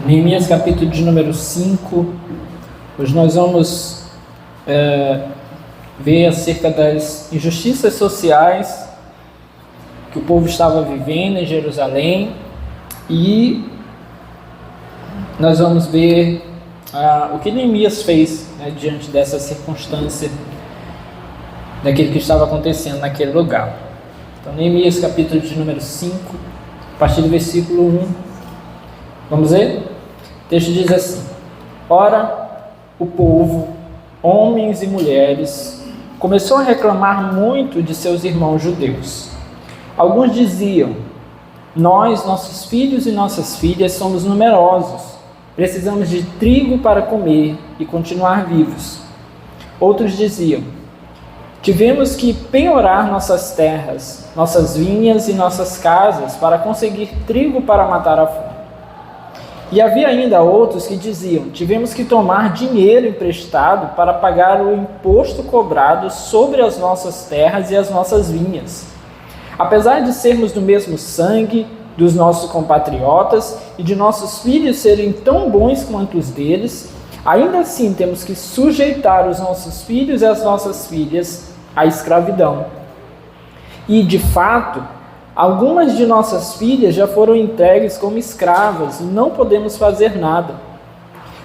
Neemias capítulo de número 5, hoje nós vamos ver acerca das injustiças sociais que o povo estava vivendo em Jerusalém, e nós vamos ver o que Neemias fez, diante dessa circunstância, daquilo que estava acontecendo naquele lugar. Então, Neemias capítulo de número 5, a partir do versículo 1, vamos ver? O texto diz assim: Ora, o povo, homens e mulheres, começou a reclamar muito de seus irmãos judeus. Alguns diziam: nós, nossos filhos e nossas filhas, somos numerosos, precisamos de trigo para comer e continuar vivos. Outros diziam: tivemos que penhorar nossas terras, nossas vinhas e nossas casas para conseguir trigo para matar a fome. E havia ainda outros que diziam: tivemos que tomar dinheiro emprestado para pagar o imposto cobrado sobre as nossas terras e as nossas vinhas. Apesar de sermos do mesmo sangue dos nossos compatriotas e de nossos filhos serem tão bons quanto os deles, ainda assim temos que sujeitar os nossos filhos e as nossas filhas à escravidão. E, de fato, algumas de nossas filhas já foram entregues como escravas e não podemos fazer nada,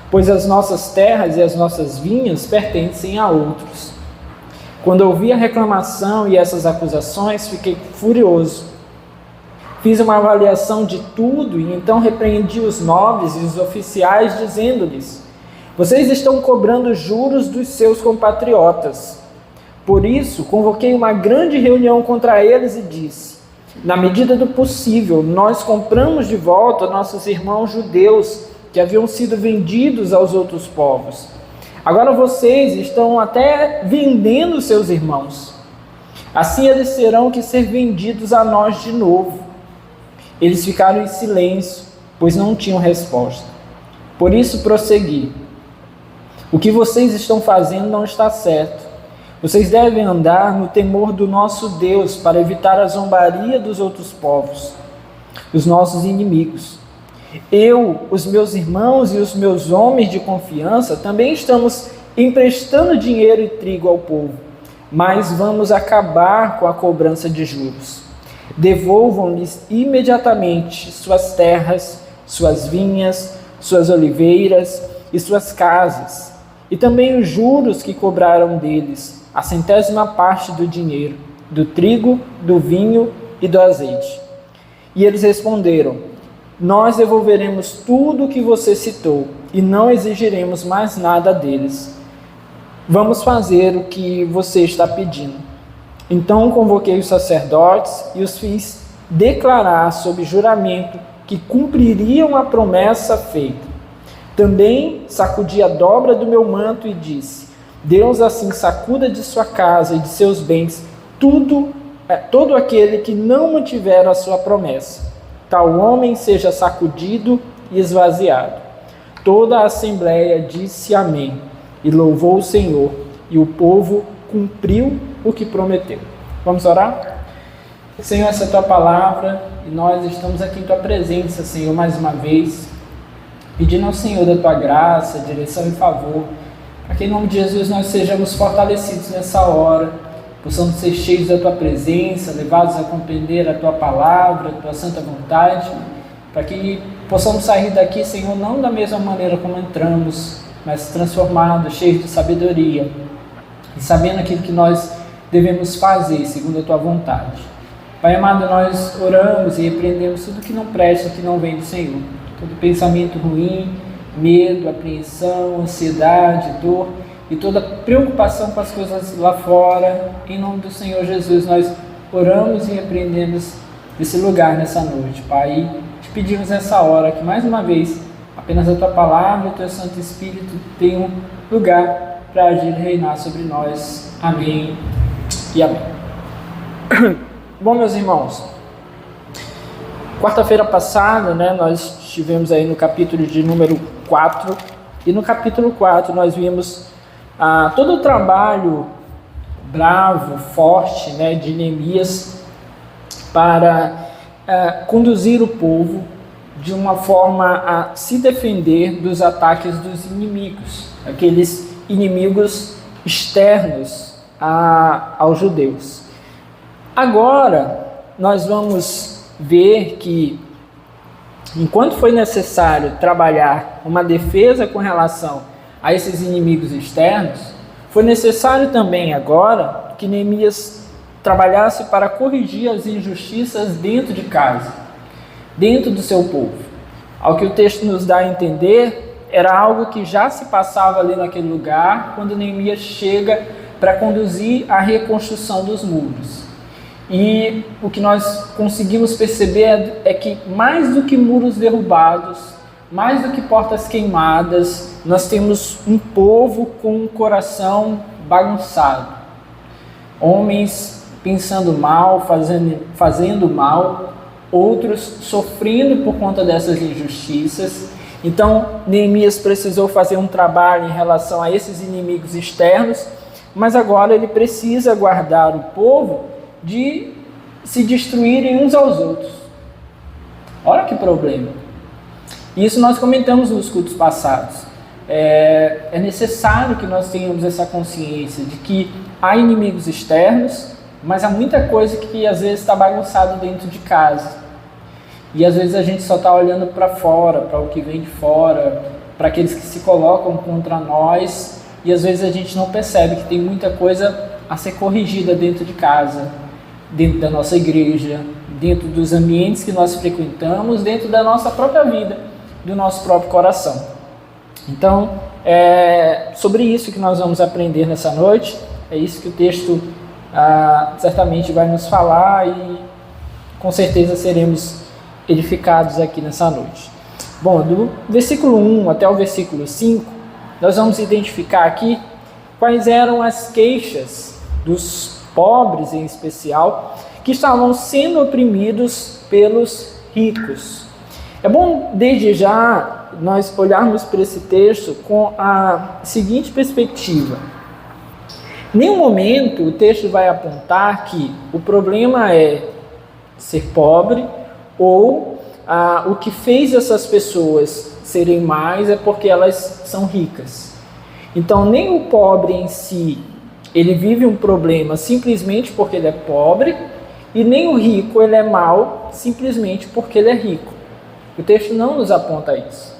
pois as nossas terras e as nossas vinhas pertencem a outros. Quando ouvi a reclamação e essas acusações, fiquei furioso. Fiz uma avaliação de tudo e então repreendi os nobres e os oficiais, dizendo-lhes: vocês estão cobrando juros dos seus compatriotas. Por isso, convoquei uma grande reunião contra eles e disse: na medida do possível, nós compramos de volta nossos irmãos judeus que haviam sido vendidos aos outros povos. Agora vocês estão até vendendo seus irmãos. Assim eles terão que ser vendidos a nós de novo. Eles ficaram em silêncio, pois não tinham resposta. Por isso prossegui: o que vocês estão fazendo não está certo. Vocês devem andar no temor do nosso Deus para evitar a zombaria dos outros povos, os nossos inimigos. Eu, os meus irmãos e os meus homens de confiança também estamos emprestando dinheiro e trigo ao povo, mas vamos acabar com a cobrança de juros. Devolvam-lhes imediatamente suas terras, suas vinhas, suas oliveiras e suas casas, e também os juros que cobraram deles, a 100ª parte do dinheiro, do trigo, do vinho e do azeite. E eles responderam: nós devolveremos tudo o que você citou e não exigiremos mais nada deles. Vamos fazer o que você está pedindo. Então convoquei os sacerdotes e os fiz declarar sob juramento que cumpririam a promessa feita. Também sacudi a dobra do meu manto e disse: Deus assim sacuda de sua casa e de seus bens todo aquele que não mantiver a sua promessa. Tal homem seja sacudido e esvaziado. Toda a assembleia disse amém e louvou o Senhor, e o povo cumpriu o que prometeu. Vamos orar? Senhor, essa é a tua palavra e nós estamos aqui em tua presença, Senhor, mais uma vez, pedindo ao Senhor da tua graça, direção e favor, para que em nome de Jesus nós sejamos fortalecidos nessa hora, possamos ser cheios da tua presença, levados a compreender a tua palavra, a tua santa vontade, para que possamos sair daqui, Senhor, não da mesma maneira como entramos, mas transformados, cheios de sabedoria e sabendo aquilo que nós devemos fazer segundo a tua vontade. Pai amado, nós oramos e repreendemos tudo que não presta, que não vem do Senhor, todo pensamento ruim, medo, apreensão, ansiedade, dor e toda preocupação com as coisas lá fora. Em nome do Senhor Jesus, nós oramos e repreendemos esse lugar nessa noite, Pai. Te pedimos nessa hora que, mais uma vez, apenas a Tua Palavra e o Teu Santo Espírito tenham lugar para agir e reinar sobre nós. Amém e amém. Bom, meus irmãos, quarta-feira passada, nós estivemos aí no capítulo de número 4, e no capítulo 4 nós vimos todo o trabalho bravo, forte, de Neemias para conduzir o povo de uma forma a se defender dos ataques dos inimigos, aqueles inimigos externos aos judeus. Agora, nós vamos ver que, enquanto foi necessário trabalhar uma defesa com relação a esses inimigos externos, foi necessário também agora que Neemias trabalhasse para corrigir as injustiças dentro de casa, dentro do seu povo. Ao que o texto nos dá a entender, era algo que já se passava ali naquele lugar, quando Neemias chega para conduzir a reconstrução dos muros. E o que nós conseguimos perceber é que, mais do que muros derrubados, mais do que portas queimadas, nós temos um povo com um coração bagunçado. Homens pensando mal, fazendo mal, outros sofrendo por conta dessas injustiças. Então, Neemias precisou fazer um trabalho em relação a esses inimigos externos, mas agora ele precisa guardar o povo de se destruírem uns aos outros. Olha que problema. Isso nós comentamos nos cultos passados. É necessário que nós tenhamos essa consciência de que há inimigos externos, mas há muita coisa que às vezes está bagunçada dentro de casa. E às vezes a gente só está olhando para fora, para o que vem de fora, para aqueles que se colocam contra nós, e às vezes a gente não percebe que tem muita coisa a ser corrigida dentro de casa, dentro da nossa igreja, dentro dos ambientes que nós frequentamos, dentro da nossa própria vida, do nosso próprio coração. Então, é sobre isso que nós vamos aprender nessa noite, é isso que o texto certamente vai nos falar e com certeza seremos edificados aqui nessa noite. Bom, do versículo 1 até o versículo 5, nós vamos identificar aqui quais eram as queixas dos pobres, em especial, que estavam sendo oprimidos pelos ricos. É bom, desde já, nós olharmos para esse texto com a seguinte perspectiva. Em nenhum momento o texto vai apontar que o problema é ser pobre ou o que fez essas pessoas serem mais é porque elas são ricas. Então, nem o pobre em si, ele vive um problema simplesmente porque ele é pobre, e nem o rico, ele é mau simplesmente porque ele é rico. O texto não nos aponta isso.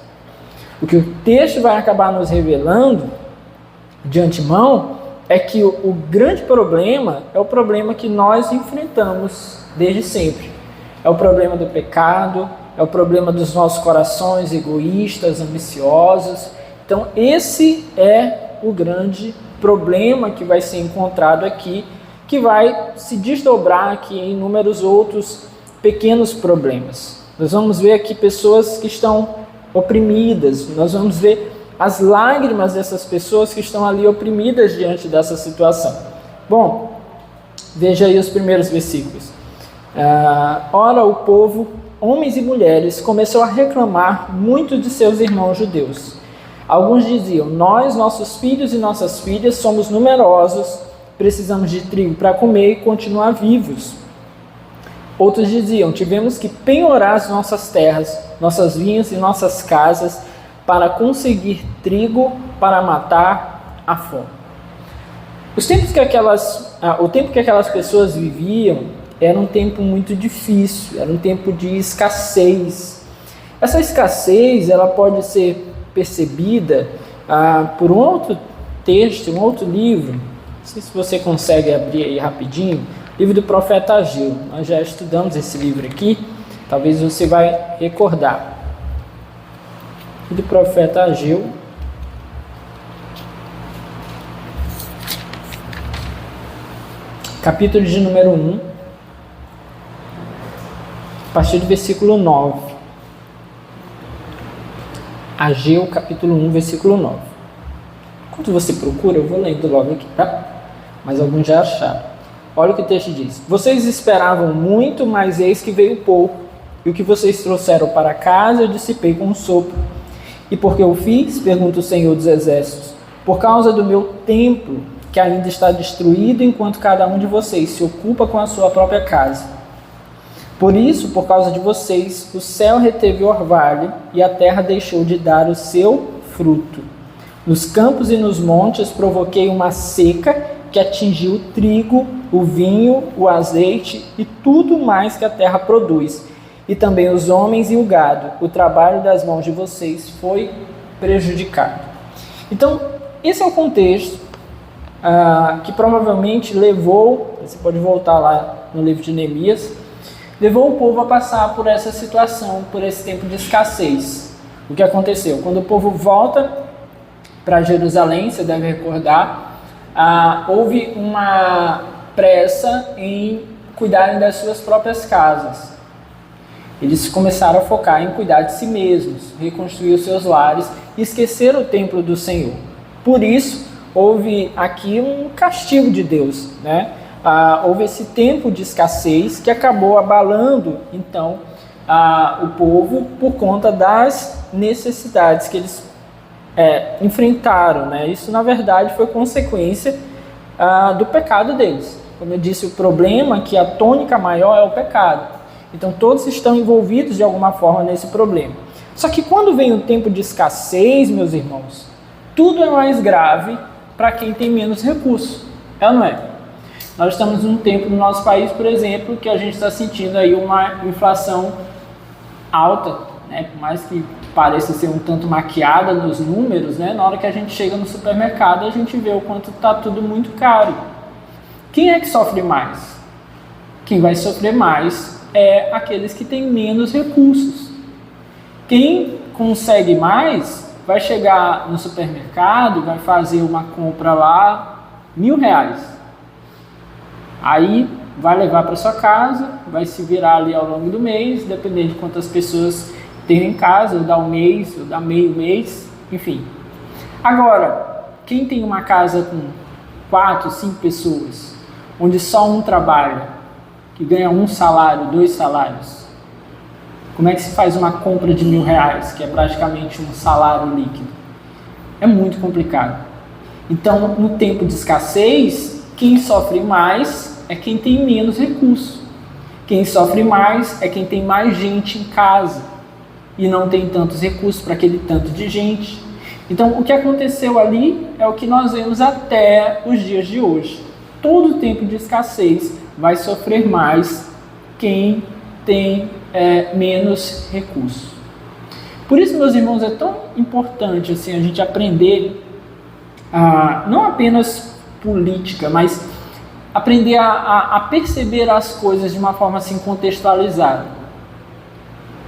O que o texto vai acabar nos revelando de antemão é que o grande problema é o problema que nós enfrentamos desde sempre. É o problema do pecado, é o problema dos nossos corações egoístas, ambiciosos. Então, esse é o grande problema que vai ser encontrado aqui, que vai se desdobrar aqui em inúmeros outros pequenos problemas. Nós vamos ver aqui pessoas que estão oprimidas, nós vamos ver as lágrimas dessas pessoas que estão ali oprimidas diante dessa situação. Bom, veja aí os primeiros versículos. Ora, o povo, homens e mulheres, começou a reclamar muito de seus irmãos judeus. Alguns diziam: nós, nossos filhos e nossas filhas, somos numerosos, precisamos de trigo para comer e continuar vivos. Outros diziam: tivemos que penhorar as nossas terras, nossas vinhas e nossas casas para conseguir trigo para matar a fome. O tempo que aquelas pessoas viviam era um tempo muito difícil, era um tempo de escassez. Essa escassez ela pode ser percebida por um outro texto, um outro livro. Não sei se você consegue abrir aí rapidinho. Livro do profeta Ageu. Nós já estudamos esse livro aqui. Talvez você vai recordar. Livro do profeta Ageu. Capítulo de número 1. A partir do versículo 9. Ageu, capítulo 1, versículo 9. Enquanto você procura, eu vou lendo logo aqui, tá? Mas alguns já acharam. Olha o que o texto diz. Vocês esperavam muito, mas eis que veio pouco. E o que vocês trouxeram para casa, eu dissipei com um sopro. E por que eu fiz? Pergunta o Senhor dos Exércitos. Por causa do meu templo, que ainda está destruído, enquanto cada um de vocês se ocupa com a sua própria casa. Por isso, por causa de vocês, o céu reteve o orvalho e a terra deixou de dar o seu fruto. Nos campos e nos montes provoquei uma seca que atingiu o trigo, o vinho, o azeite e tudo mais que a terra produz. E também os homens e o gado. O trabalho das mãos de vocês foi prejudicado. Então, esse é o contexto que provavelmente levou, você pode voltar lá no livro de Neemias, levou o povo a passar por essa situação, por esse tempo de escassez. O que aconteceu? Quando o povo volta para Jerusalém, você deve recordar, houve uma pressa em cuidarem das suas próprias casas. Eles começaram a focar em cuidar de si mesmos, reconstruir os seus lares e esquecer o templo do Senhor. Por isso, houve aqui um castigo de Deus, né? Houve esse tempo de escassez que acabou abalando, então, o povo por conta das necessidades que eles enfrentaram, né? Isso, na verdade, foi consequência do pecado deles. Como eu disse, o problema é que a tônica maior é o pecado. Então, todos estão envolvidos de alguma forma nesse problema. Só que quando vem o tempo de escassez, meus irmãos, tudo é mais grave para quem tem menos recursos. É ou não é? Nós estamos num tempo no nosso país, por exemplo, que a gente está sentindo aí uma inflação alta, né? Por mais que pareça ser um tanto maquiada nos números, né? Na hora que a gente chega no supermercado, a gente vê o quanto está tudo muito caro. Quem é que sofre mais? Quem vai sofrer mais é aqueles que têm menos recursos. Quem consegue mais vai chegar no supermercado, vai fazer uma compra lá, R$1.000. Aí vai levar para sua casa, vai se virar ali ao longo do mês, dependendo de quantas pessoas tem em casa, ou dá um mês, ou dá meio mês, enfim. Agora, quem tem uma casa com 4, 5 pessoas, onde só um trabalha, que ganha 1 salário, 2 salários, como é que se faz uma compra de R$1.000, que é praticamente um salário líquido? É muito complicado. Então, no tempo de escassez, quem sofre mais é quem tem menos recursos. Quem sofre mais é quem tem mais gente em casa e não tem tantos recursos para aquele tanto de gente. Então, o que aconteceu ali é o que nós vemos até os dias de hoje. Todo tempo de escassez vai sofrer mais quem tem menos recursos. Por isso, meus irmãos, é tão importante assim, a gente aprender não apenas política, mas aprender a perceber as coisas de uma forma assim contextualizada.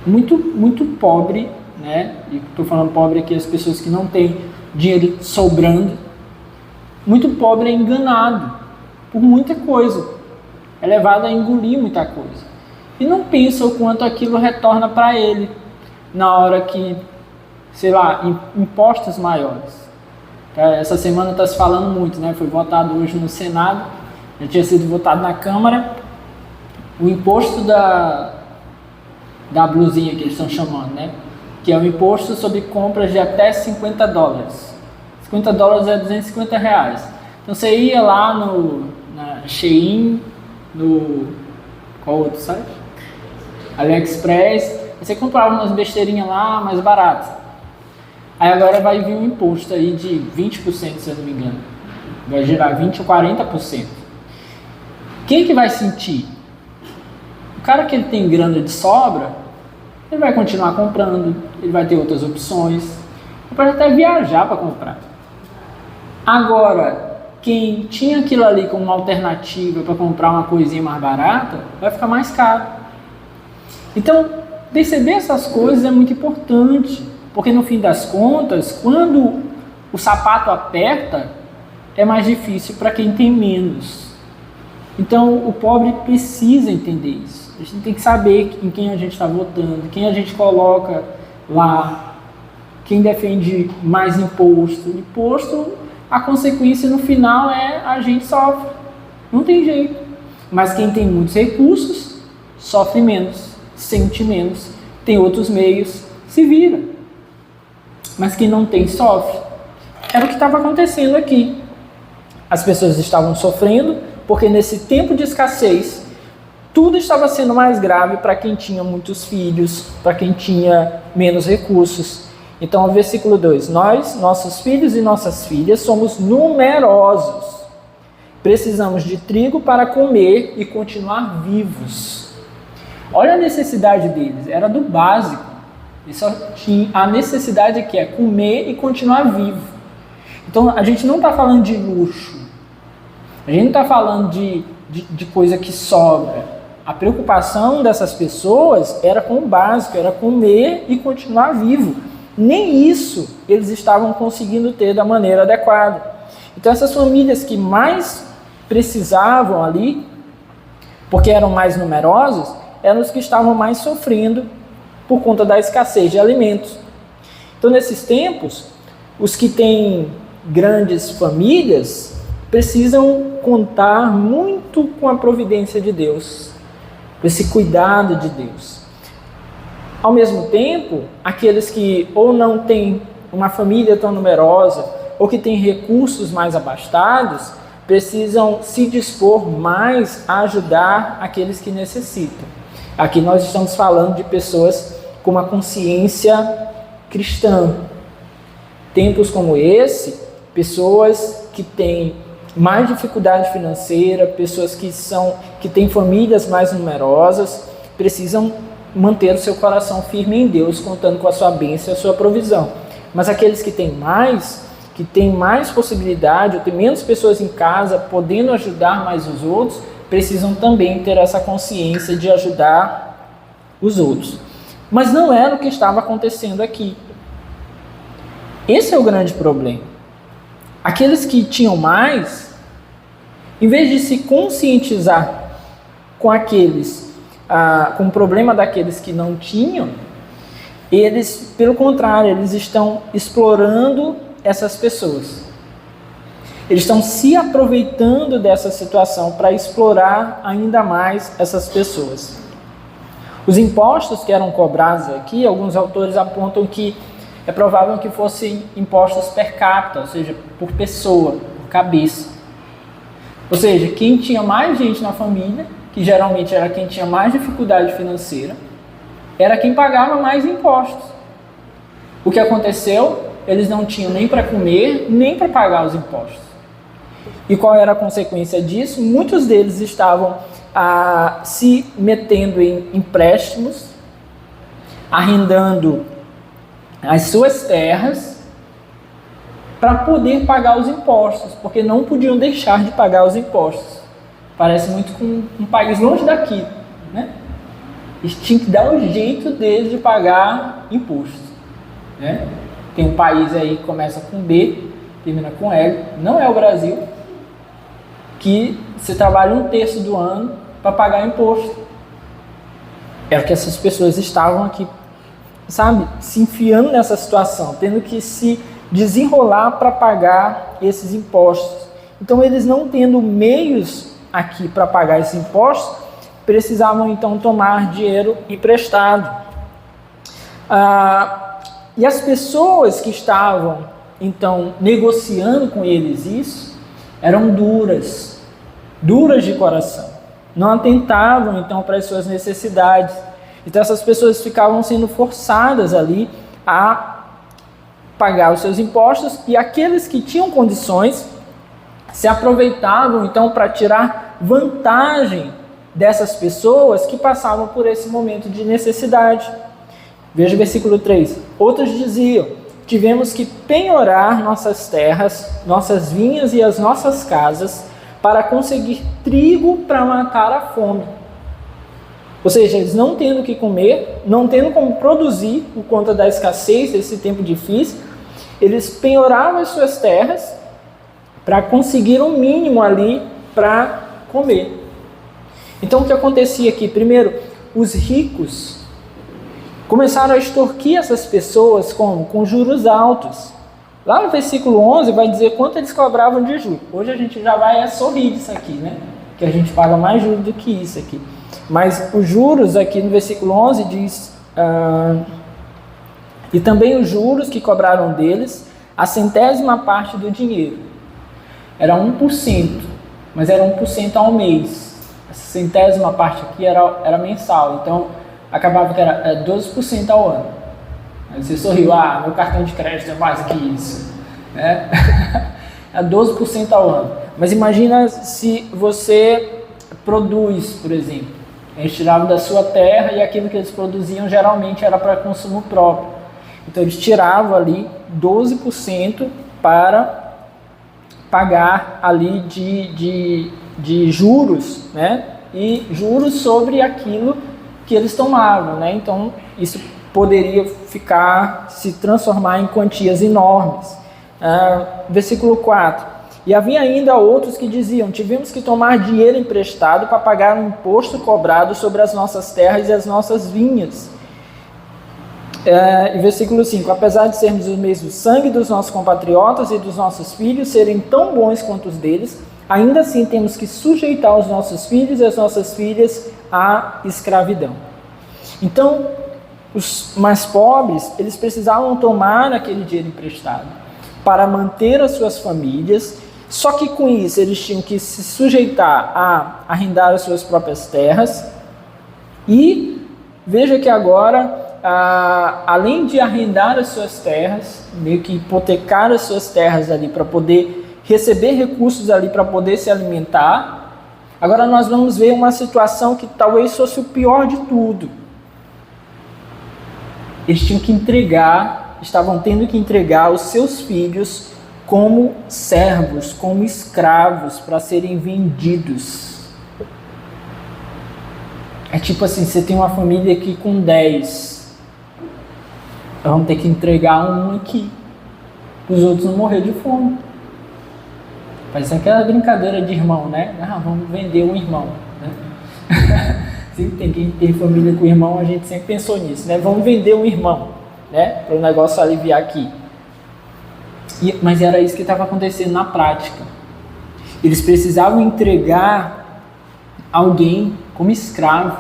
Muito pobre, né? E estou falando pobre aqui, as pessoas que não têm dinheiro sobrando. Muito pobre é enganado por muita coisa, é levado a engolir muita coisa e não pensa o quanto aquilo retorna para ele na hora que, sei lá, impostos maiores. Essa semana está se falando muito, né? Foi votado hoje no Senado, já tinha sido votado na Câmara, o imposto da blusinha que eles estão chamando, né? Que é um imposto sobre compras de até $50. $50 é R$250. Então você ia lá na Shein, qual outro site? AliExpress, você comprava umas besteirinhas lá mais baratas. Aí agora vai vir um imposto aí de 20%, se eu não me engano. Vai gerar 20% ou 40%. Quem que vai sentir? O cara que ele tem grana de sobra, ele vai continuar comprando, ele vai ter outras opções, ele pode até viajar para comprar. Agora, quem tinha aquilo ali como uma alternativa para comprar uma coisinha mais barata, vai ficar mais caro. Então, perceber essas coisas é muito importante, porque no fim das contas, quando o sapato aperta, é mais difícil para quem tem menos. Então, o pobre precisa entender isso. A gente tem que saber em quem a gente está votando, quem a gente coloca lá, quem defende mais imposto. Imposto, a consequência no final é a gente sofre. Não tem jeito. Mas quem tem muitos recursos, sofre menos, sente menos, tem outros meios, se vira. Mas quem não tem, sofre. Era o que estava acontecendo aqui. As pessoas estavam sofrendo, porque nesse tempo de escassez, tudo estava sendo mais grave para quem tinha muitos filhos, para quem tinha menos recursos. Então, o versículo 2, nós, nossos filhos e nossas filhas, somos numerosos. Precisamos de trigo para comer e continuar vivos. Olha a necessidade deles, era do básico. Eles só tinham a necessidade que é comer e continuar vivo. Então, a gente não está falando de luxo. A gente não está falando de coisa que sobra. A preocupação dessas pessoas era com o básico, era comer e continuar vivo. Nem isso eles estavam conseguindo ter da maneira adequada. Então essas famílias que mais precisavam ali, porque eram mais numerosas, eram os que estavam mais sofrendo por conta da escassez de alimentos. Então nesses tempos, os que têm grandes famílias precisam contar muito com a providência de Deus, esse cuidado de Deus. Ao mesmo tempo, aqueles que ou não têm uma família tão numerosa, ou que têm recursos mais abastados, precisam se dispor mais a ajudar aqueles que necessitam. Aqui nós estamos falando de pessoas com uma consciência cristã. Tempos como esse, pessoas que têm mais dificuldade financeira, pessoas que têm famílias mais numerosas, precisam manter o seu coração firme em Deus, contando com a sua bênção e a sua provisão. Mas aqueles que têm mais possibilidade, ou têm menos pessoas em casa, podendo ajudar mais os outros, precisam também ter essa consciência de ajudar os outros. Mas não era o que estava acontecendo aqui. Esse é o grande problema. Aqueles que tinham mais, em vez de se conscientizar com com o problema daqueles que não tinham, eles, pelo contrário, eles estão explorando essas pessoas. Eles estão se aproveitando dessa situação para explorar ainda mais essas pessoas. Os impostos que eram cobrados aqui, alguns autores apontam que é provável que fossem impostos per capita, ou seja, por pessoa, por cabeça. Ou seja, quem tinha mais gente na família, que geralmente era quem tinha mais dificuldade financeira, era quem pagava mais impostos. O que aconteceu? Eles não tinham nem para comer, nem para pagar os impostos. E qual era a consequência disso? Muitos deles estavam se metendo em empréstimos, arrendando as suas terras para poder pagar os impostos, porque não podiam deixar de pagar os impostos. Parece muito com um país longe daqui, né? Eles tinham que dar um jeito deles de pagar imposto, né? Tem um país aí que começa com B, termina com L, não é o Brasil, que você trabalha 1/3 do ano para pagar imposto. Era que essas pessoas estavam aqui, sabe, se enfiando nessa situação, tendo que se desenrolar para pagar esses impostos. Então, eles não tendo meios aqui para pagar esses impostos, precisavam então tomar dinheiro emprestado. E as pessoas que estavam então negociando com eles isso, eram duras de coração, não atentavam então para as suas necessidades. Então essas pessoas ficavam sendo forçadas ali a pagar os seus impostos, e aqueles que tinham condições se aproveitavam então para tirar vantagem dessas pessoas que passavam por esse momento de necessidade. Veja o versículo 3. Outros diziam: tivemos que penhorar nossas terras, nossas vinhas e as nossas casas para conseguir trigo para matar a fome. Ou seja, eles não tendo o que comer, não tendo como produzir por conta da escassez desse tempo difícil, eles penhoravam as suas terras para conseguir um mínimo ali para comer. Então o que acontecia aqui? Primeiro, os ricos começaram a extorquir essas pessoas com juros altos. Lá no versículo 11 vai dizer quanto eles cobravam de juros. Hoje a gente já vai sorrir disso aqui, né? Que a gente paga mais juros do que isso aqui. Mas os juros aqui no versículo 11 diz: e também os juros que cobraram deles, a 100ª parte do dinheiro. Era 1%, mas era 1% ao mês. A essa centésima parte aqui era mensal, então acabava que era 12% ao ano. Aí você sorriu, meu cartão de crédito é mais que isso, né? É 12% ao ano. Mas imagina se você produz, por exemplo, eles tiravam da sua terra e aquilo que eles produziam geralmente era para consumo próprio. Então eles tiravam ali 12% para pagar ali de juros, né? E juros sobre aquilo que eles tomavam, né? Então isso poderia se transformar em quantias enormes. Versículo 4. E havia ainda outros que diziam: tivemos que tomar dinheiro emprestado para pagar um imposto cobrado sobre as nossas terras e as nossas vinhas. E versículo 5, apesar de sermos o mesmo sangue dos nossos compatriotas e dos nossos filhos serem tão bons quanto os deles, ainda assim temos que sujeitar os nossos filhos e as nossas filhas à escravidão. Então, os mais pobres, eles precisavam tomar aquele dinheiro emprestado para manter as suas famílias, só que com isso eles tinham que se sujeitar a arrendar as suas próprias terras. E veja que agora, além de arrendar as suas terras, meio que hipotecar as suas terras ali para poder receber recursos ali para poder se alimentar, agora nós vamos ver uma situação que talvez fosse o pior de tudo. Eles estavam tendo que entregar os seus filhos como servos, como escravos, para serem vendidos. É tipo assim, você tem uma família aqui com 10, vamos ter que entregar um aqui, para os outros não morrer de fome. Parece aquela brincadeira de irmão, né? Vamos vender um irmão, né? Quem tem família com irmão, a gente sempre pensou nisso, né? Vamos vender um irmão, né? Para o negócio aliviar aqui. Mas era isso que estava acontecendo na prática. Eles precisavam entregar alguém como escravo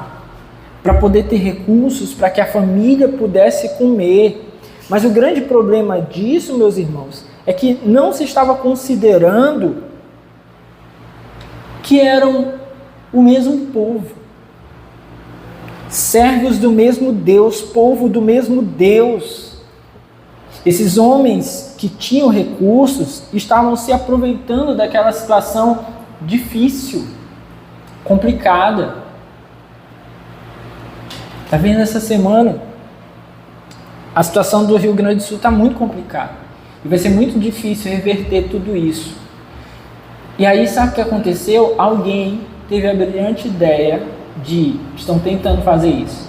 para poder ter recursos para que a família pudesse comer. Mas o grande problema disso, meus irmãos, é que não se estava considerando que eram o mesmo povo. Servos do mesmo Deus, povo do mesmo Deus. Esses homens que tinham recursos estavam se aproveitando daquela situação difícil, complicada. Está vendo essa semana? A situação do Rio Grande do Sul está muito complicada. E vai ser muito difícil reverter tudo isso. E aí, sabe o que aconteceu? Alguém teve a brilhante ideia estão tentando fazer isso,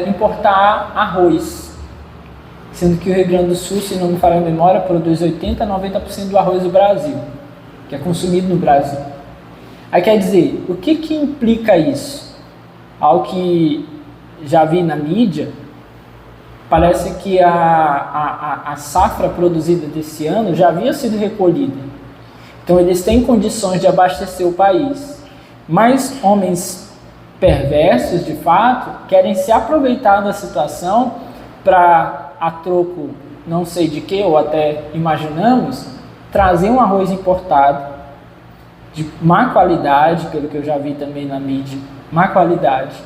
importar arroz, sendo que o Rio Grande do Sul, se não me falha a memória, produz 80% a 90% do arroz do Brasil, que é consumido no Brasil. Aí quer dizer, o que implica isso? Ao que já vi na mídia, parece que a safra produzida desse ano já havia sido recolhida. Então eles têm condições de abastecer o país. Mas homens perversos, de fato, querem se aproveitar da situação para, a troco não sei de que, ou até imaginamos, trazer um arroz importado de má qualidade, pelo que eu já vi também na mídia, má qualidade,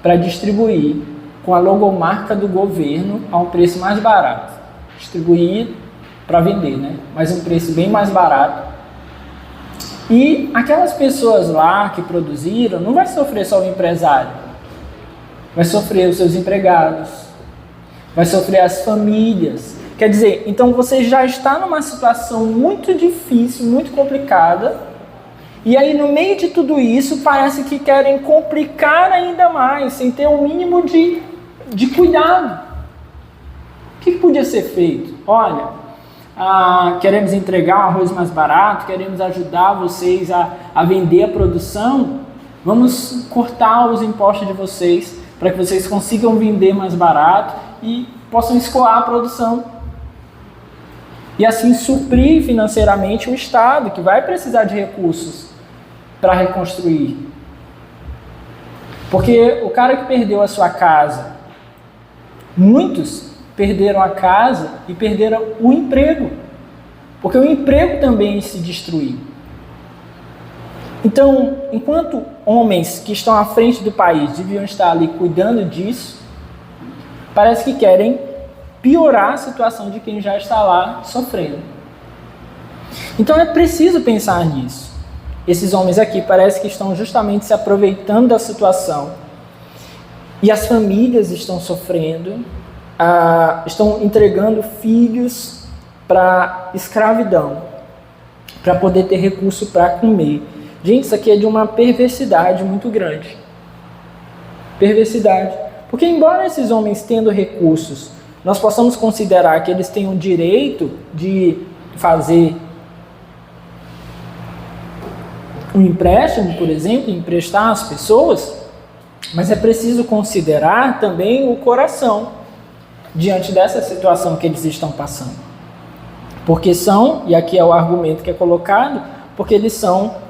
para distribuir com a logomarca do governo a um preço mais barato. Distribuir para vender, né? Mas um preço bem mais barato. E aquelas pessoas lá que produziram, não vai sofrer só o empresário, vai sofrer os seus empregados, vai sofrer as famílias. Quer dizer, então você já está numa situação muito difícil, muito complicada, e aí no meio de tudo isso parece que querem complicar ainda mais, sem ter um mínimo de cuidado. O que podia ser feito? Olha, queremos entregar um arroz mais barato, queremos ajudar vocês a vender a produção, vamos cortar os impostos de vocês para que vocês consigam vender mais barato e possam escoar a produção. E assim suprir financeiramente o Estado, que vai precisar de recursos para reconstruir. Porque o cara que perdeu a sua casa, muitos perderam a casa e perderam o emprego, porque o emprego também se destruiu. Então, enquanto homens que estão à frente do país deviam estar ali cuidando disso, parece que querem piorar a situação de quem já está lá sofrendo. Então é preciso pensar nisso. Esses homens aqui parece que estão justamente se aproveitando da situação. E as famílias estão sofrendo, estão entregando filhos para escravidão, para poder ter recurso para comer. Gente, isso aqui é de uma perversidade muito grande. Perversidade. Porque embora esses homens tendo recursos, nós possamos considerar que eles têm o direito de fazer um empréstimo, por exemplo, emprestar às pessoas, mas é preciso considerar também o coração diante dessa situação que eles estão passando. Porque são, e aqui é o argumento que é colocado, porque eles são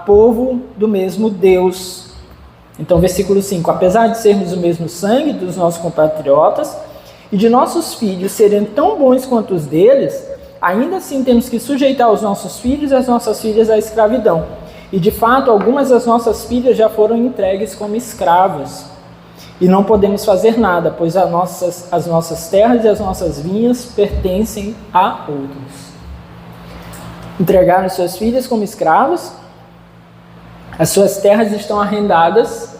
povo do mesmo Deus. Então, versículo 5: apesar de sermos o mesmo sangue dos nossos compatriotas e de nossos filhos serem tão bons quanto os deles, ainda assim temos que sujeitar os nossos filhos e as nossas filhas à escravidão. E de fato, algumas das nossas filhas já foram entregues como escravas. E não podemos fazer nada, pois as nossas terras e as nossas vinhas pertencem a outros. Entregaram suas filhas como escravas, as suas terras estão arrendadas,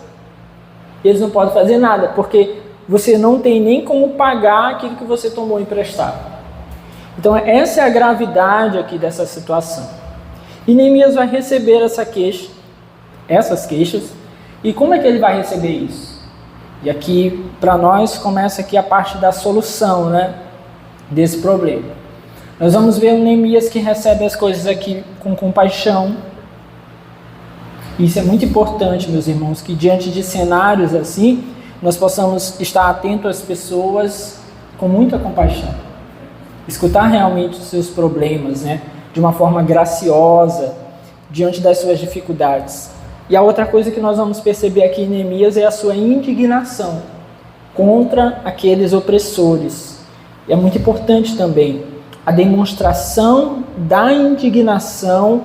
e eles não podem fazer nada, porque você não tem nem como pagar aquilo que você tomou emprestado. Então essa é a gravidade aqui dessa situação. E Neemias vai receber essas queixas, e como é que ele vai receber isso? E aqui, para nós, começa aqui a parte da solução, né, desse problema. Nós vamos ver o Neemias que recebe as coisas aqui com compaixão. Isso é muito importante, meus irmãos, que diante de cenários assim, nós possamos estar atentos às pessoas com muita compaixão. Escutar realmente os seus problemas, né, de uma forma graciosa, diante das suas dificuldades. E a outra coisa que nós vamos perceber aqui em Neemias é a sua indignação contra aqueles opressores. E é muito importante também a demonstração da indignação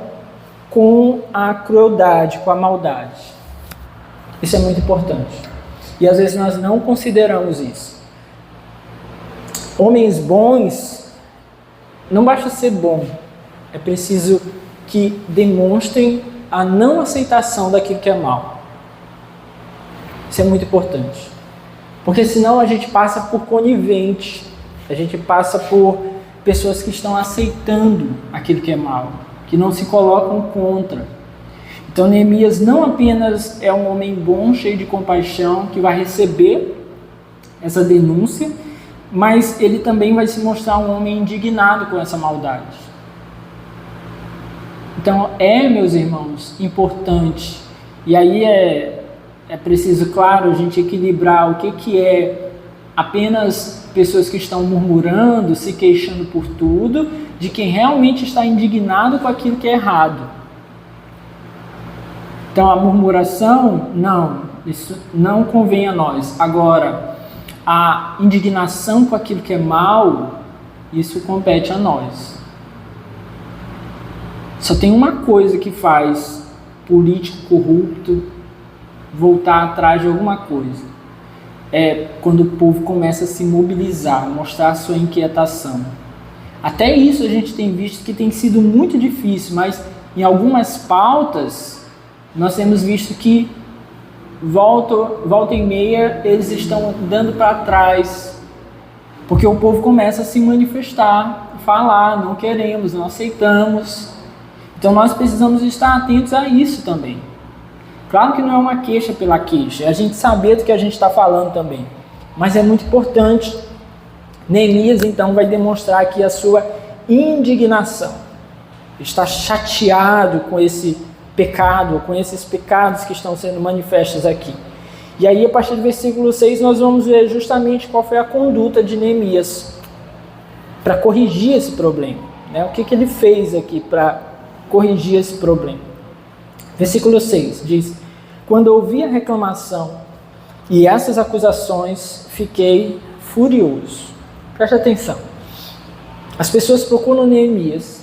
com a crueldade, com a maldade. Isso é muito importante. E às vezes nós não consideramos isso. Homens bons, não basta ser bom, é preciso que demonstrem a não aceitação daquilo que é mal. Isso é muito importante. Porque senão a gente passa por conivente, a gente passa por pessoas que estão aceitando aquilo que é mal, que não se colocam contra. Então Neemias não apenas é um homem bom, cheio de compaixão, que vai receber essa denúncia, mas ele também vai se mostrar um homem indignado com essa maldade. Então meus irmãos, importante, e aí é preciso, claro, a gente equilibrar o que é apenas pessoas que estão murmurando, se queixando por tudo, de quem realmente está indignado com aquilo que é errado. Então a murmuração, não, isso não convém a nós. Agora, a indignação com aquilo que é mal, isso compete a nós. Só tem uma coisa que faz político corrupto voltar atrás de alguma coisa. É quando o povo começa a se mobilizar, mostrar a sua inquietação. Até isso a gente tem visto que tem sido muito difícil, mas em algumas pautas nós temos visto que volta e meia eles estão dando para trás, porque o povo começa a se manifestar, falar, não queremos, não aceitamos. Então nós precisamos estar atentos a isso também. Claro que não é uma queixa pela queixa, é a gente saber do que a gente está falando também. Mas é muito importante. Neemias então vai demonstrar aqui a sua indignação. Está chateado com esse pecado, com esses pecados que estão sendo manifestos aqui. E aí a partir do versículo 6 nós vamos ver justamente qual foi a conduta de Neemias para corrigir esse problema, né? O que ele fez aqui para corrigir esse problema. Versículo 6 diz: quando ouvi a reclamação e essas acusações, fiquei furioso. Preste atenção. As pessoas procuram Neemias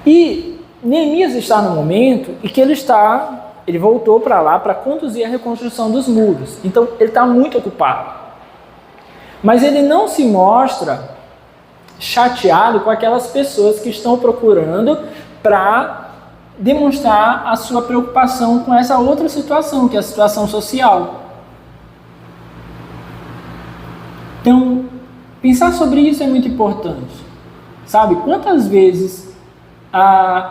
e Neemias está no momento em que ele voltou para lá para conduzir a reconstrução dos muros. Então ele está muito ocupado. Mas ele não se mostra chateado com aquelas pessoas que estão procurando para demonstrar a sua preocupação com essa outra situação, que é a situação social. Então, pensar sobre isso é muito importante. Sabe, quantas vezes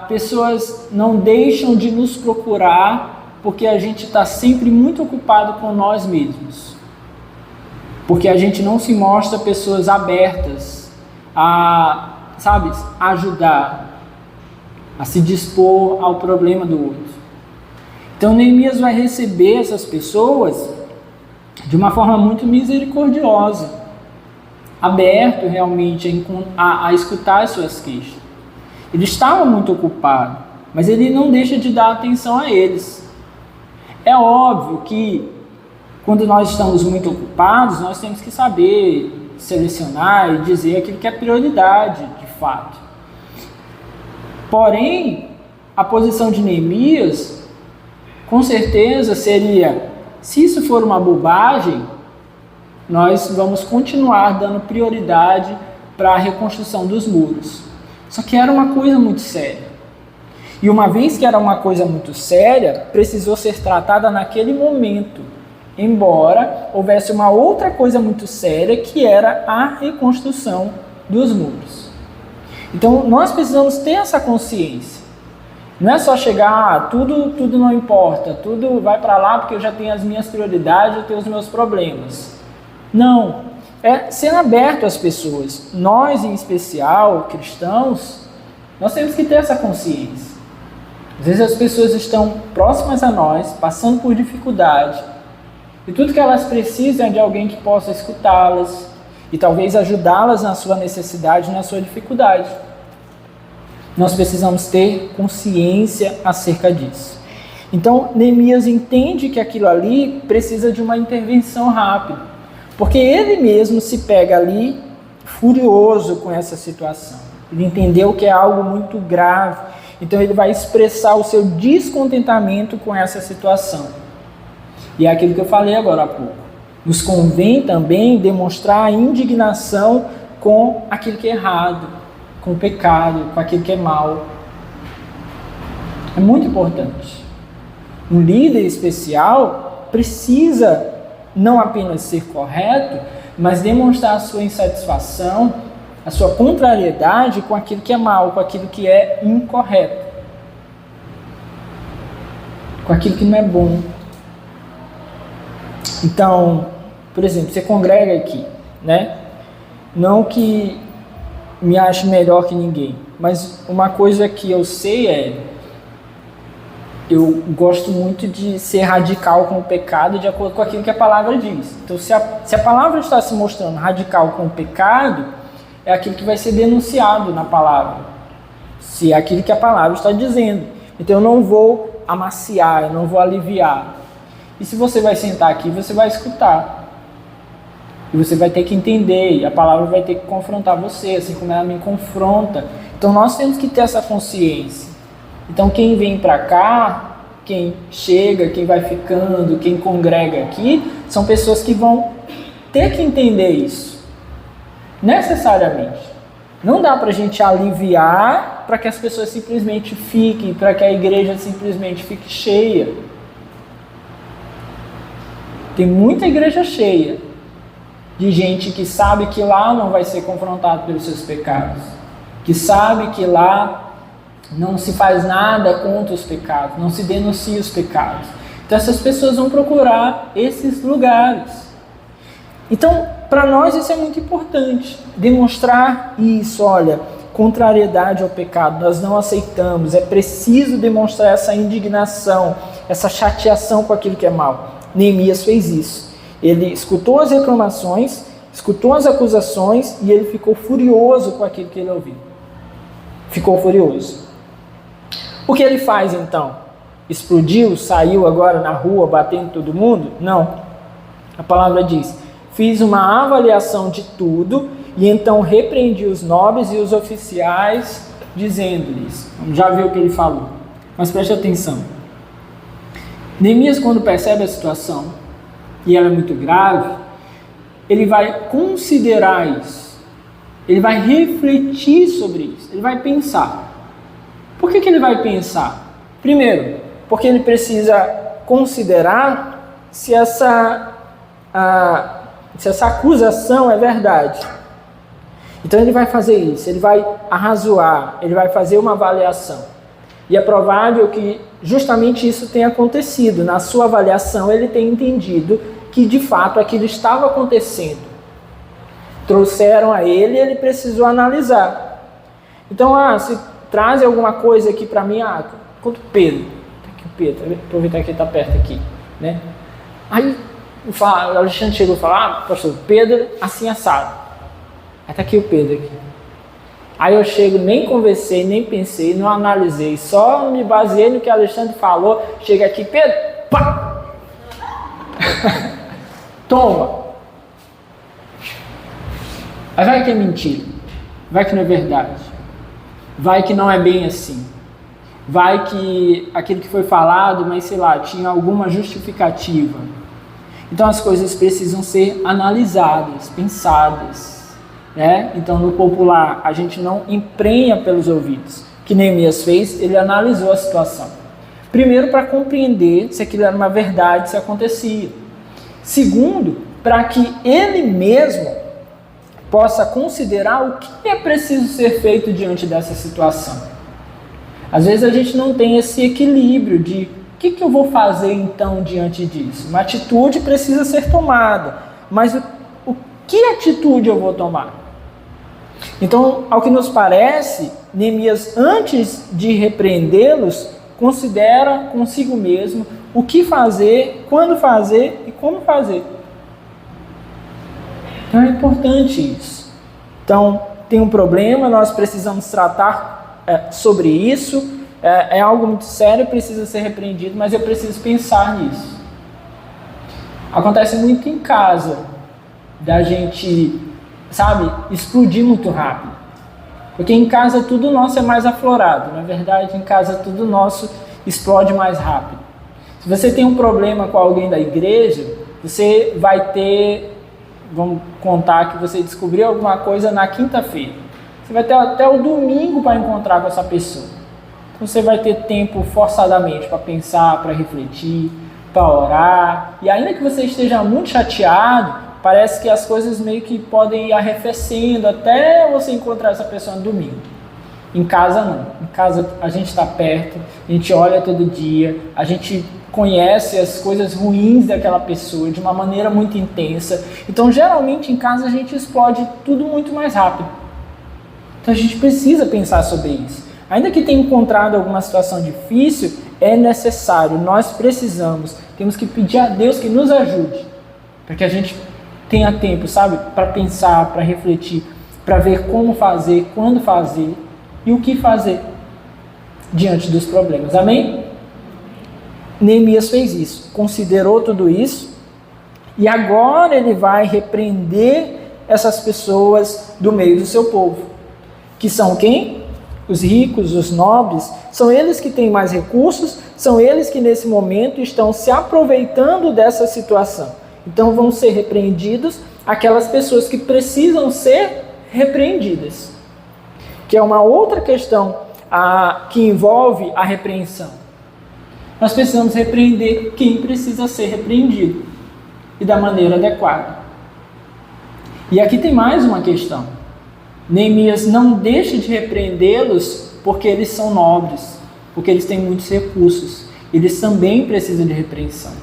pessoas não deixam de nos procurar porque a gente está sempre muito ocupado com nós mesmos. Porque a gente não se mostra pessoas abertas a, sabe, ajudar, a se dispor ao problema do outro. Então Neemias vai receber essas pessoas de uma forma muito misericordiosa, aberto realmente a escutar as suas queixas. Ele estava muito ocupado, mas ele não deixa de dar atenção a eles. É óbvio que quando nós estamos muito ocupados, nós temos que saber selecionar e dizer aquilo que é prioridade, de fato. Porém, a posição de Neemias, com certeza seria, se isso for uma bobagem, nós vamos continuar dando prioridade para a reconstrução dos muros. Só que era uma coisa muito séria. E uma vez que era uma coisa muito séria, precisou ser tratada naquele momento, embora houvesse uma outra coisa muito séria, que era a reconstrução dos muros. Então, nós precisamos ter essa consciência. Não é só chegar, tudo não importa, tudo vai para lá porque eu já tenho as minhas prioridades, eu tenho os meus problemas. Não, é ser aberto às pessoas. Nós, em especial, cristãos, nós temos que ter essa consciência. Às vezes as pessoas estão próximas a nós, passando por dificuldade, e tudo que elas precisam é de alguém que possa escutá-las e talvez ajudá-las na sua necessidade, na sua dificuldade. Nós precisamos ter consciência acerca disso. Então, Neemias entende que aquilo ali precisa de uma intervenção rápida, porque ele mesmo se pega ali furioso com essa situação. Ele entendeu que é algo muito grave, então ele vai expressar o seu descontentamento com essa situação. E é aquilo que eu falei agora há pouco. Nos convém também demonstrar a indignação com aquilo que é errado, com o pecado, com aquilo que é mal. É muito importante. Um líder especial precisa não apenas ser correto, mas demonstrar a sua insatisfação, a sua contrariedade com aquilo que é mal, com aquilo que é incorreto, com aquilo que não é bom. Então, por exemplo, você congrega aqui, né? Não que me ache melhor que ninguém, mas uma coisa que eu sei eu gosto muito de ser radical com o pecado de acordo com aquilo que a palavra diz. Então, se a palavra está se mostrando radical com o pecado, é aquilo que vai ser denunciado na palavra, se é aquilo que a palavra está dizendo. Então, eu não vou amaciar, eu não vou aliviar. E se você vai sentar aqui, você vai escutar. E você vai ter que entender, e a palavra vai ter que confrontar você, assim como ela me confronta. Então nós temos que ter essa consciência. Então quem vem para cá, quem chega, quem vai ficando, quem congrega aqui, são pessoas que vão ter que entender isso. Necessariamente. Não dá para a gente aliviar para que as pessoas simplesmente fiquem, para que a igreja simplesmente fique cheia. Tem muita igreja cheia de gente que sabe que lá não vai ser confrontado pelos seus pecados, que sabe que lá não se faz nada contra os pecados, não se denuncia os pecados. Então essas pessoas vão procurar esses lugares. Então, para nós isso é muito importante, demonstrar isso, olha, contrariedade ao pecado, nós não aceitamos, é preciso demonstrar essa indignação, essa chateação com aquilo que é mal. Neemias fez isso. Ele escutou as reclamações, escutou as acusações e ele ficou furioso com aquilo que ele ouviu. Ficou furioso. O que ele faz então? Explodiu, saiu agora na rua batendo todo mundo? Não. A palavra diz: fiz uma avaliação de tudo e então repreendi os nobres e os oficiais dizendo-lhes. Vamos já ver o que ele falou. Mas preste atenção. Neemias, quando percebe a situação, e ela é muito grave, ele vai considerar isso. Ele vai refletir sobre isso. Ele vai pensar. Por que ele vai pensar? Primeiro, porque ele precisa considerar se essa acusação é verdade. Então ele vai fazer isso, ele vai arrazoar, ele vai fazer uma avaliação. E é provável que justamente isso tenha acontecido. Na sua avaliação ele tem entendido que de fato aquilo estava acontecendo. Trouxeram a ele e ele precisou analisar. Então, se traz alguma coisa aqui para mim, conta o Pedro. Tá aqui o Pedro, aproveitar que ele está perto aqui, né? Aí o Alexandre chegou e falou, pastor, Pedro assim assado. Aí está aqui o Pedro aqui. Aí eu chego, nem conversei, nem pensei, não analisei, só me baseei no que o Alexandre falou. Chega aqui, Pedro, pá! Toma! Aí vai que é mentira, vai que não é verdade, vai que não é bem assim, vai que aquilo que foi falado, mas sei lá, tinha alguma justificativa. Então as coisas precisam ser analisadas, pensadas, né? Então no popular a gente não emprenha pelos ouvidos. O que Neemias fez, ele analisou a situação. Primeiro, para compreender se aquilo era uma verdade, se acontecia. Segundo, para que ele mesmo possa considerar o que é preciso ser feito diante dessa situação. Às vezes a gente não tem esse equilíbrio de o que eu vou fazer então diante disso. Uma atitude precisa ser tomada, mas que atitude eu vou tomar? Então, ao que nos parece, Neemias, antes de repreendê-los, considera consigo mesmo o que fazer, quando fazer e como fazer. Então é importante isso. Então, tem um problema, nós precisamos tratar sobre isso, é algo muito sério, precisa ser repreendido, mas eu preciso pensar nisso. Acontece muito em casa, da gente, explodir muito rápido. Porque em casa tudo nosso é mais aflorado, na verdade, em casa tudo nosso explode mais rápido. Se você tem um problema com alguém da igreja, você vai ter... Vamos contar que você descobriu alguma coisa na quinta-feira. Você vai ter até o domingo para encontrar com essa pessoa. Então você vai ter tempo forçadamente para pensar, para refletir, para orar. E ainda que você esteja muito chateado, parece que as coisas meio que podem ir arrefecendo até você encontrar essa pessoa no domingo. Em casa não. Em casa a gente está perto, a gente olha todo dia, a gente conhece as coisas ruins daquela pessoa de uma maneira muito intensa. Então, geralmente, em casa a gente explode tudo muito mais rápido. Então, a gente precisa pensar sobre isso. Ainda que tenha encontrado alguma situação difícil, é necessário, nós temos que pedir a Deus que nos ajude, para que a gente tenha tempo, para pensar, para refletir, para ver como fazer, quando fazer e o que fazer diante dos problemas. Amém? Neemias fez isso, considerou tudo isso e agora ele vai repreender essas pessoas do meio do seu povo, que são quem? Os ricos, os nobres, são eles que têm mais recursos, são eles que nesse momento estão se aproveitando dessa situação. Então vão ser repreendidos aquelas pessoas que precisam ser repreendidas, que é uma outra questão que envolve a repreensão. Nós precisamos repreender quem precisa ser repreendido e da maneira adequada. E aqui tem mais uma questão. Neemias não deixa de repreendê-los porque eles são nobres, porque eles têm muitos recursos. Eles também precisam de repreensão.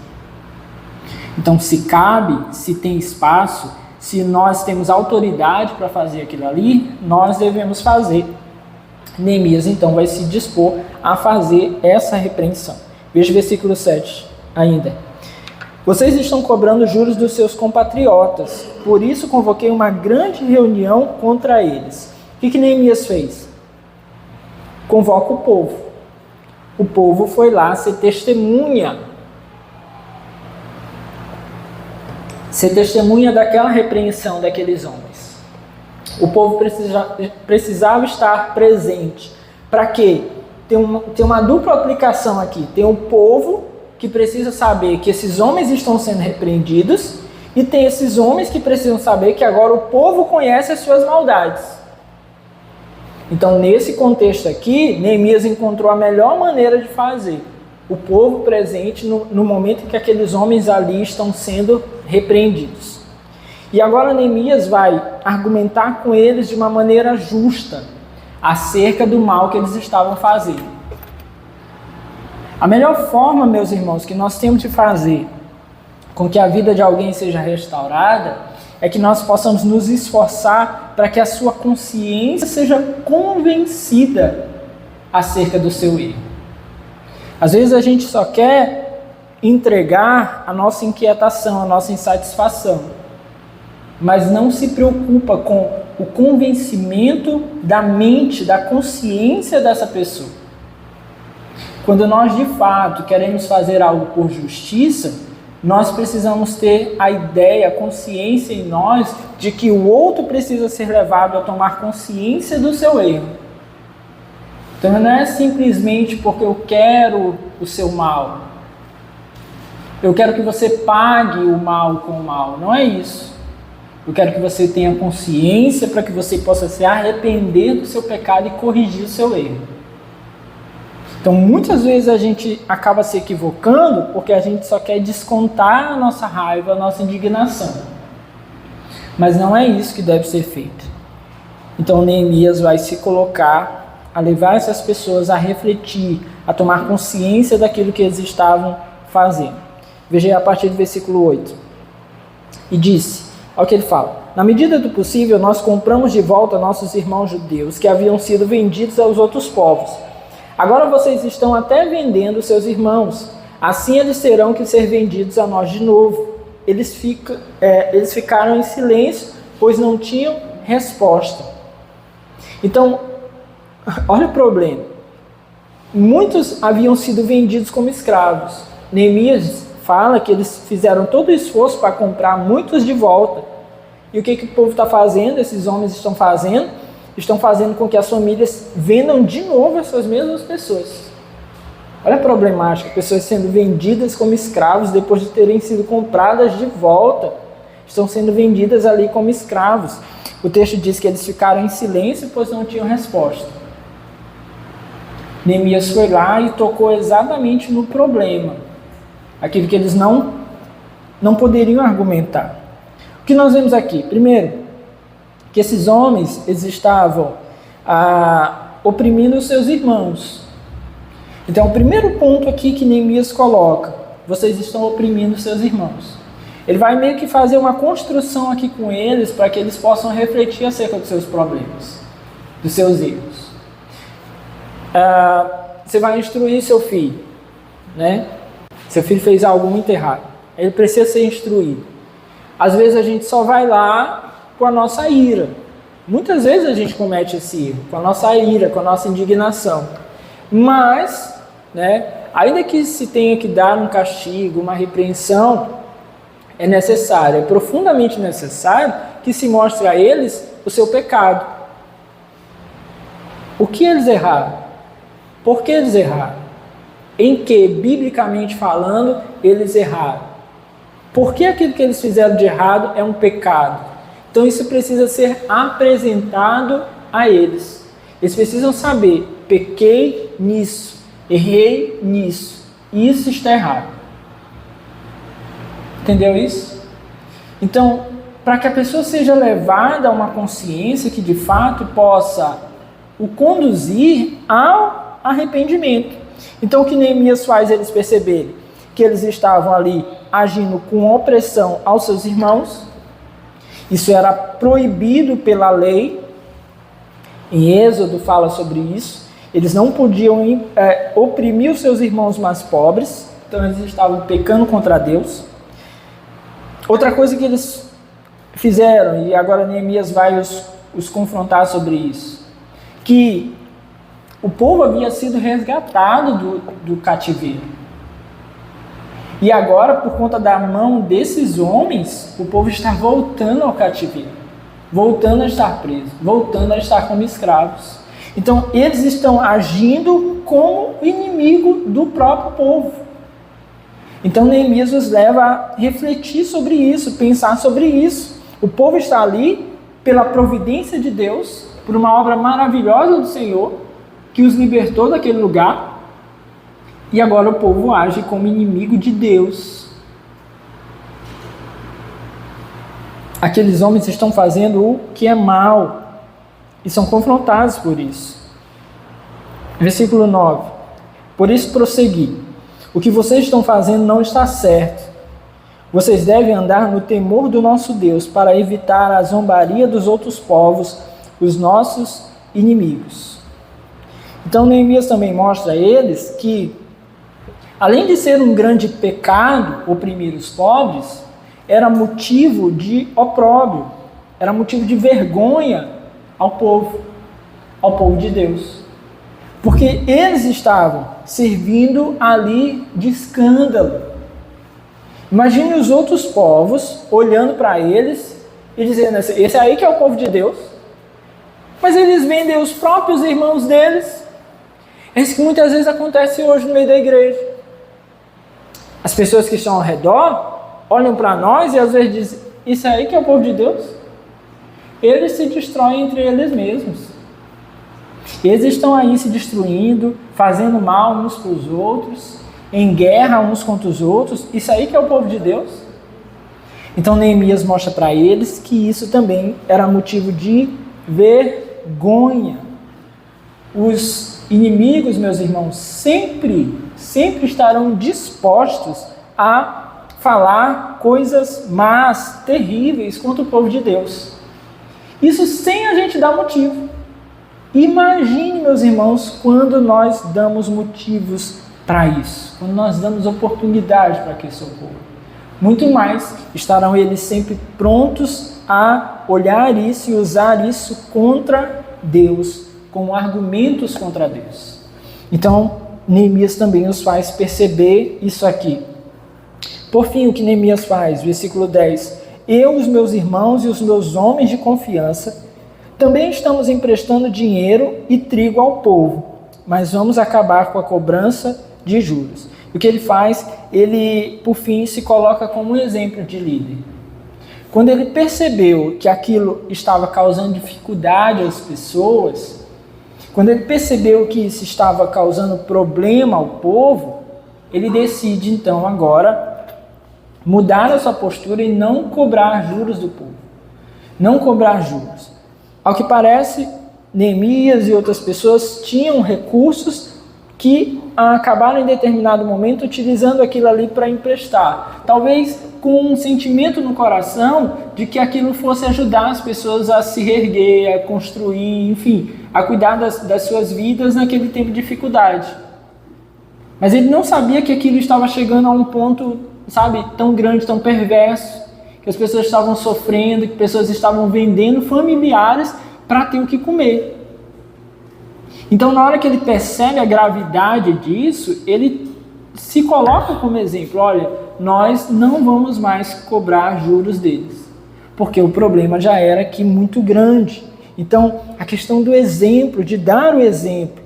Então, se cabe, se tem espaço, se nós temos autoridade para fazer aquilo ali, nós devemos fazer. Neemias, então, vai se dispor a fazer essa repreensão. Veja o versículo 7 ainda. Vocês estão cobrando juros dos seus compatriotas, por isso convoquei uma grande reunião contra eles. O que Neemias fez? Convoca o povo. O povo foi lá ser testemunha. Ser testemunha daquela repreensão daqueles homens. O povo precisava estar presente Para quê? Tem uma dupla aplicação aqui. Tem o povo que precisa saber que esses homens estão sendo repreendidos, e tem esses homens que precisam saber que agora o povo conhece as suas maldades. Então, nesse contexto aqui, Neemias encontrou a melhor maneira de fazer. O povo presente no momento em que aqueles homens ali estão sendo repreendidos. E agora Neemias vai argumentar com eles de uma maneira justa acerca do mal que eles estavam fazendo. A melhor forma, meus irmãos, que nós temos de fazer com que a vida de alguém seja restaurada é que nós possamos nos esforçar para que a sua consciência seja convencida acerca do seu erro. Às vezes a gente só quer entregar a nossa inquietação, a nossa insatisfação, mas não se preocupa com o convencimento da mente, da consciência dessa pessoa. Quando nós de fato queremos fazer algo por justiça, nós precisamos ter a ideia, a consciência em nós de que o outro precisa ser levado a tomar consciência do seu erro. Então não é simplesmente porque eu quero o seu mal. Eu quero que você pague o mal com o mal. Não é isso. Eu quero que você tenha consciência para que você possa se arrepender do seu pecado e corrigir o seu erro. Então, muitas vezes a gente acaba se equivocando porque a gente só quer descontar a nossa raiva, a nossa indignação. Mas não é isso que deve ser feito. Então, Neemias vai se colocar a levar essas pessoas a refletir, a tomar consciência daquilo que eles estavam fazendo. Veja aí a partir do versículo 8. E disse, olha o que ele fala: na medida do possível, nós compramos de volta nossos irmãos judeus que haviam sido vendidos aos outros povos. Agora vocês estão até vendendo seus irmãos, assim eles terão que ser vendidos a nós de novo. Eles ficaram em silêncio, pois não tinham resposta. Então, olha o problema. Muitos haviam sido vendidos como escravos. Neemias fala que eles fizeram todo o esforço para comprar muitos de volta. E o que o povo está fazendo? Esses homens estão fazendo com que as famílias vendam de novo essas mesmas pessoas. Olha a problemática, pessoas sendo vendidas como escravos depois de terem sido compradas de volta. Estão sendo vendidas ali como escravos. O texto diz que eles ficaram em silêncio, pois não tinham resposta. Neemias foi lá e tocou exatamente no problema. Aquilo que eles não poderiam argumentar. O que nós vemos aqui? Primeiro, que esses homens eles estavam oprimindo os seus irmãos. Então, o primeiro ponto aqui que Neemias coloca: vocês estão oprimindo os seus irmãos. Ele vai meio que fazer uma construção aqui com eles para que eles possam refletir acerca dos seus problemas, dos seus erros. Você vai instruir seu filho, né? Seu filho fez algo muito errado. Ele precisa ser instruído. Às vezes a gente só vai lá com a nossa ira. Muitas vezes a gente comete esse erro, com a nossa ira, com a nossa indignação. Mas, ainda que se tenha que dar um castigo, uma repreensão, é necessário, é profundamente necessário que se mostre a eles o seu pecado. O que eles erraram? Por que eles erraram? Em que, biblicamente falando, eles erraram? Por que aquilo que eles fizeram de errado é um pecado? Então isso precisa ser apresentado a eles. Eles precisam saber: pequei nisso, errei nisso, isso está errado. Entendeu isso? Então, para que a pessoa seja levada a uma consciência que de fato possa o conduzir ao arrependimento. Então o que Neemias faz eles perceberem? Que eles estavam ali agindo com opressão aos seus irmãos. Isso era proibido pela lei. Em Êxodo fala sobre isso. Eles não podiam oprimir os seus irmãos mais pobres. Então eles estavam pecando contra Deus. Outra coisa que eles fizeram, e agora Neemias vai os confrontar sobre isso, que o povo havia sido resgatado do cativeiro. E agora, por conta da mão desses homens, o povo está voltando ao cativeiro, voltando a estar preso, voltando a estar como escravos. Então, eles estão agindo como inimigo do próprio povo. Então, Neemias os leva a refletir sobre isso, pensar sobre isso. O povo está ali pela providência de Deus, por uma obra maravilhosa do Senhor, que os libertou daquele lugar, e agora o povo age como inimigo de Deus. Aqueles homens estão fazendo o que é mal, e são confrontados por isso. Versículo 9. Por isso prossegui. O que vocês estão fazendo não está certo. Vocês devem andar no temor do nosso Deus para evitar a zombaria dos outros povos, os nossos inimigos. Então Neemias também mostra a eles que, além de ser um grande pecado oprimir os pobres, era motivo de opróbrio, era motivo de vergonha ao povo de Deus. Porque eles estavam servindo ali de escândalo. Imagine os outros povos olhando para eles e dizendo assim, esse aí que é o povo de Deus. Mas eles vendem os próprios irmãos deles. É isso que muitas vezes acontece hoje no meio da igreja. As pessoas que estão ao redor olham para nós e às vezes dizem, isso aí que é o povo de Deus. Eles se destroem entre eles mesmos. Eles estão aí se destruindo, fazendo mal uns para os outros, em guerra uns contra os outros. Isso aí que é o povo de Deus. Então Neemias mostra para eles que isso também era motivo de vergonha. Os inimigos, meus irmãos, sempre estarão dispostos a falar coisas más, terríveis contra o povo de Deus. Isso sem a gente dar motivo. Imagine, meus irmãos, quando nós damos motivos para isso, quando nós damos oportunidade para que isso ocorra. Muito mais estarão eles sempre prontos a olhar isso e usar isso contra Deus, como argumentos contra Deus. Então, Neemias também os faz perceber isso aqui. Por fim, o que Neemias faz? Versículo 10. Eu, os meus irmãos e os meus homens de confiança, também estamos emprestando dinheiro e trigo ao povo, mas vamos acabar com a cobrança de juros. O que ele faz? Ele, por fim, se coloca como um exemplo de líder. Quando ele percebeu que aquilo estava causando dificuldade às pessoas, quando ele percebeu que isso estava causando problema ao povo, ele decide então agora mudar a sua postura e não cobrar juros do povo. Não cobrar juros. Ao que parece, Neemias e outras pessoas tinham recursos que acabaram em determinado momento utilizando aquilo ali para emprestar. Talvez com um sentimento no coração de que aquilo fosse ajudar as pessoas a se reerguer, a construir, enfim, a cuidar das suas vidas naquele tempo de dificuldade. Mas ele não sabia que aquilo estava chegando a um ponto, sabe, tão grande, tão perverso, que as pessoas estavam sofrendo, que pessoas estavam vendendo familiares para ter o que comer. Então, na hora que ele percebe a gravidade disso, ele se coloca como exemplo. Olha, nós não vamos mais cobrar juros deles, porque o problema já era aqui muito grande. Então, a questão do exemplo, de dar o exemplo.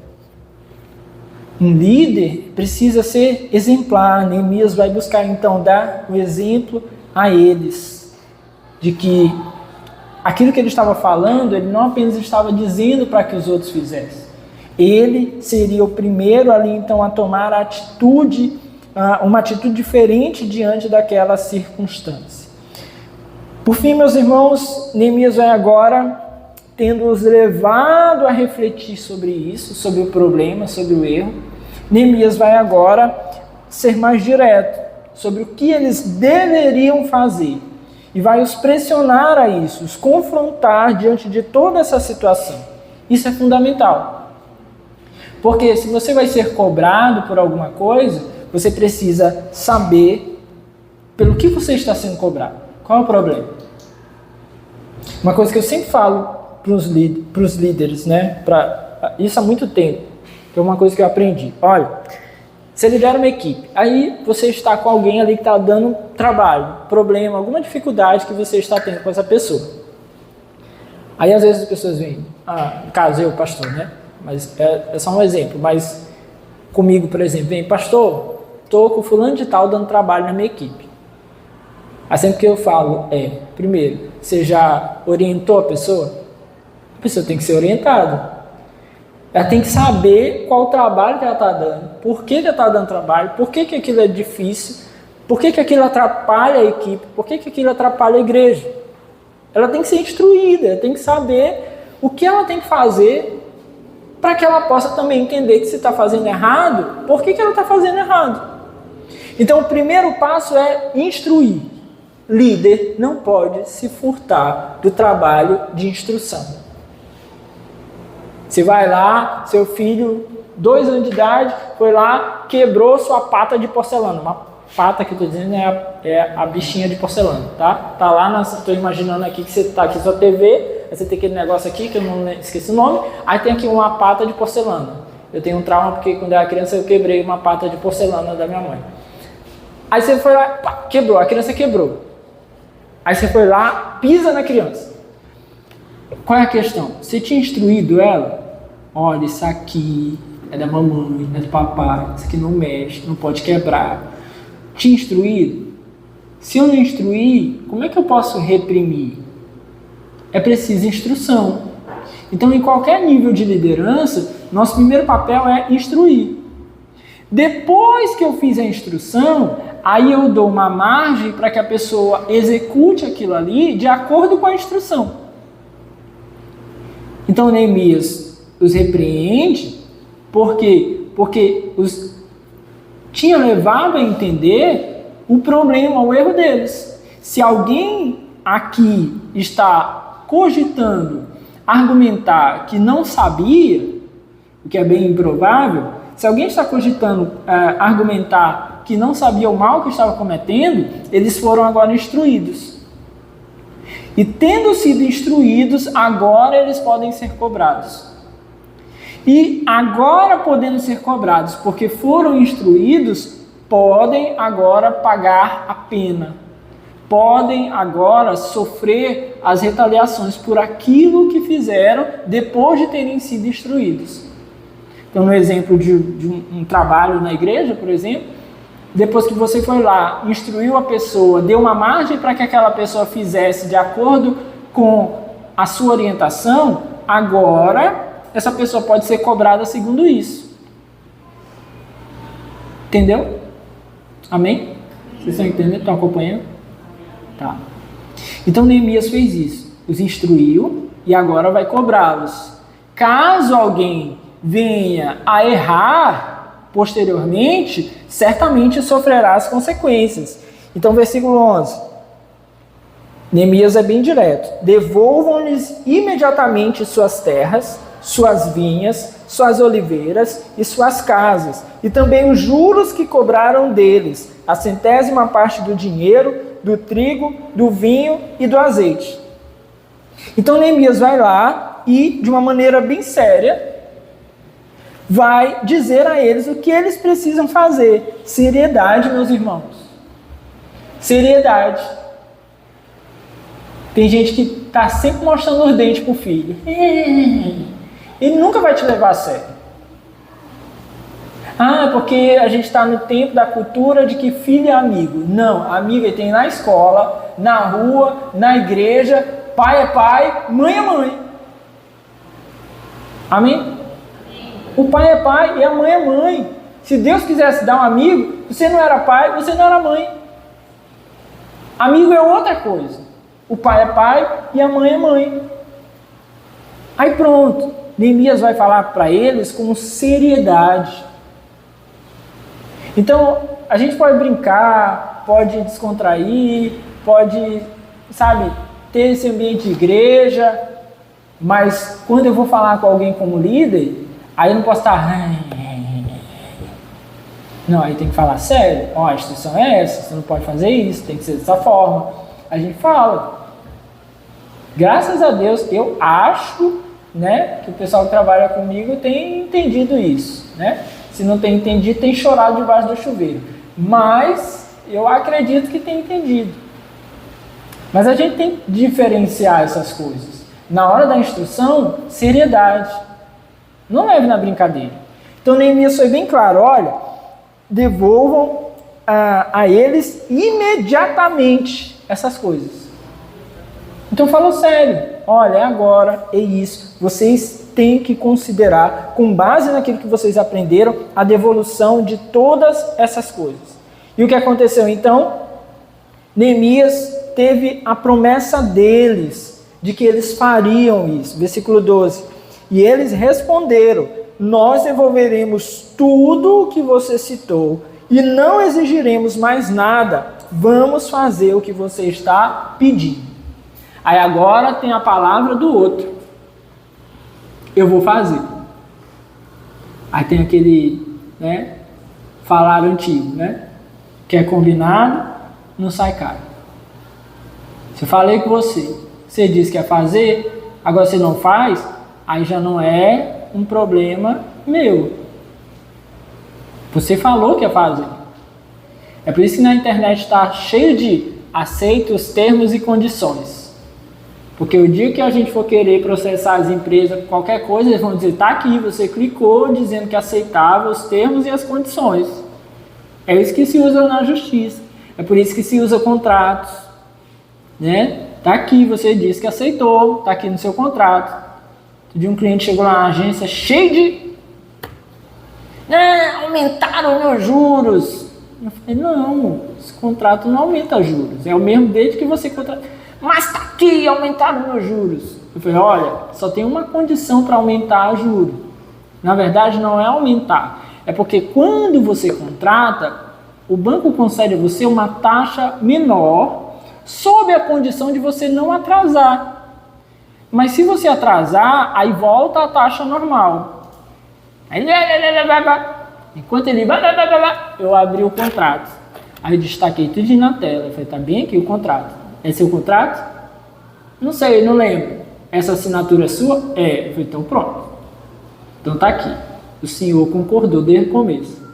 Um líder precisa ser exemplar. Neemias vai buscar, então, dar o exemplo a eles, de que aquilo que ele estava falando, ele não apenas estava dizendo para que os outros fizessem. Ele seria o primeiro ali, então, a tomar a atitude, uma atitude diferente diante daquela circunstância. Por fim, meus irmãos, Neemias vai agora, tendo-os levado a refletir sobre isso, sobre o problema, sobre o erro, Neemias vai agora ser mais direto sobre o que eles deveriam fazer e vai os pressionar a isso, os confrontar diante de toda essa situação. Isso é fundamental, porque se você vai ser cobrado por alguma coisa, você precisa saber pelo que você está sendo cobrado. Qual é o problema? Uma coisa que eu sempre falo para os líderes, né? Isso há muito tempo, que é uma coisa que eu aprendi. Olha, você lidera uma equipe, aí você está com alguém ali que está dando trabalho, problema, alguma dificuldade que você está tendo com essa pessoa. Aí às vezes as pessoas vêm, no caso eu, pastor, né? mas é só um exemplo. Mas comigo, por exemplo, vem, pastor, estou com fulano de tal dando trabalho na minha equipe. Aí sempre que eu falo, primeiro, você já orientou a pessoa? A pessoa tem que ser orientada. Ela tem que saber qual o trabalho que ela está dando, por que ela está dando trabalho, por que aquilo é difícil, por que aquilo atrapalha a equipe, por que aquilo atrapalha a igreja. Ela tem que ser instruída, tem que saber o que ela tem que fazer para que ela possa também entender que se está fazendo errado, por que ela está fazendo errado. Então o primeiro passo é instruir. Líder não pode se furtar do trabalho de instrução. Você vai lá, seu filho, 2 anos de idade, foi lá, quebrou sua pata de porcelana. Uma pata que eu estou dizendo é a bichinha de porcelana, tá? Tá lá, estou imaginando aqui que você está aqui sua TV, aí você tem aquele negócio aqui, que eu não esqueci o nome, aí tem aqui uma pata de porcelana. Eu tenho um trauma porque quando eu era criança eu quebrei uma pata de porcelana da minha mãe. Aí você foi lá, pá, quebrou, a criança quebrou. Aí você foi lá, pisa na criança. Qual é a questão? Você tinha instruído ela? Olha, isso aqui é da mamãe, é do papai, isso aqui não mexe, não pode quebrar. Tinha instruído? Se eu não instruir, como é que eu posso reprimir? É preciso instrução. Então, em qualquer nível de liderança, nosso primeiro papel é instruir. Depois que eu fiz a instrução, aí eu dou uma margem para que a pessoa execute aquilo ali de acordo com a instrução. Então Neemias os repreende, por quê? Porque os tinha levado a entender o problema, o erro deles. Se alguém aqui está cogitando argumentar que não sabia, o que é bem improvável, se alguém está cogitando argumentar que não sabia o mal que estava cometendo, eles foram agora instruídos. E tendo sido instruídos, agora eles podem ser cobrados. E agora podendo ser cobrados, porque foram instruídos, podem agora pagar a pena. Podem agora sofrer as retaliações por aquilo que fizeram depois de terem sido instruídos. Então, no exemplo de um trabalho na igreja, por exemplo, depois que você foi lá, instruiu a pessoa, deu uma margem para que aquela pessoa fizesse de acordo com a sua orientação, agora essa pessoa pode ser cobrada segundo isso. Entendeu? Amém? Vocês estão entendendo? Estão acompanhando? Tá. Então Neemias fez isso. Os instruiu e agora vai cobrá-los. Caso alguém venha a errar posteriormente, certamente sofrerá as consequências. Então, versículo 11. Neemias é bem direto. Devolvam-lhes imediatamente suas terras, suas vinhas, suas oliveiras e suas casas, e também os juros que cobraram deles, a 100ª parte do dinheiro, do trigo, do vinho e do azeite. Então Neemias vai lá e, de uma maneira bem séria, vai dizer a eles o que eles precisam fazer. Seriedade, meus irmãos. Seriedade. Tem gente que está sempre mostrando os dentes para o filho. Ele nunca vai te levar a sério. Porque a gente está no tempo da cultura de que filho é amigo. Não, amigo ele tem na escola, na rua, na igreja. Pai é pai, mãe é mãe. Amém? O pai é pai e a mãe é mãe. Se Deus quisesse dar um amigo, você não era pai, você não era mãe. Amigo é outra coisa. O pai é pai e a mãe é mãe. Aí pronto. Neemias vai falar para eles com seriedade. Então, a gente pode brincar, pode descontrair, pode, ter esse ambiente de igreja, mas quando eu vou falar com alguém como líder, aí eu não posso estar... Não, aí tem que falar sério. A instrução é essa, você não pode fazer isso, tem que ser dessa forma. A gente fala. Graças a Deus, eu acho, que o pessoal que trabalha comigo tem entendido isso, Se não tem entendido, tem chorado debaixo do chuveiro. Mas eu acredito que tem entendido. Mas a gente tem que diferenciar essas coisas. Na hora da instrução, seriedade. Não leve na brincadeira. Então Neemias foi bem claro, olha, devolvam a eles imediatamente essas coisas. Então falou sério, olha, é agora, é isso, vocês têm que considerar, com base naquilo que vocês aprenderam, a devolução de todas essas coisas. E o que aconteceu então? Neemias teve a promessa deles, de que eles fariam isso. Versículo 12. E eles responderam, nós devolveremos tudo o que você citou e não exigiremos mais nada. Vamos fazer o que você está pedindo. Aí agora tem a palavra do outro. Eu vou fazer. Aí tem aquele, falar antigo, que é combinado, não sai caro. Se eu falei com você disse que ia fazer, agora você não faz, aí já não é um problema meu. Você falou que ia fazer. É por isso que na internet está cheio de aceite os termos e condições. Porque o dia que a gente for querer processar as empresas, qualquer coisa, eles vão dizer, tá aqui, você clicou dizendo que aceitava os termos e as condições. É isso que se usa na justiça. É por isso que se usa contratos. Tá aqui, você disse que aceitou, tá aqui no seu contrato. De um cliente chegou lá na agência cheio de... aumentaram meus juros. Eu falei, não, esse contrato não aumenta juros. É o mesmo desde que você contrata. Mas tá aqui, aumentaram meus juros. Eu falei, olha, só tem uma condição para aumentar o juro. Na verdade, não é aumentar. É porque quando você contrata, o banco concede a você uma taxa menor, sob a condição de você não atrasar. Mas se você atrasar, aí volta a taxa normal. Aí, enquanto ele eu abri o contrato. Aí eu destaquei tudo na tela. Eu falei, tá bem aqui o contrato. É seu contrato? Não sei, não lembro. Essa assinatura é sua? É. Eu falei, então pronto. Então tá aqui. O senhor concordou desde o começo.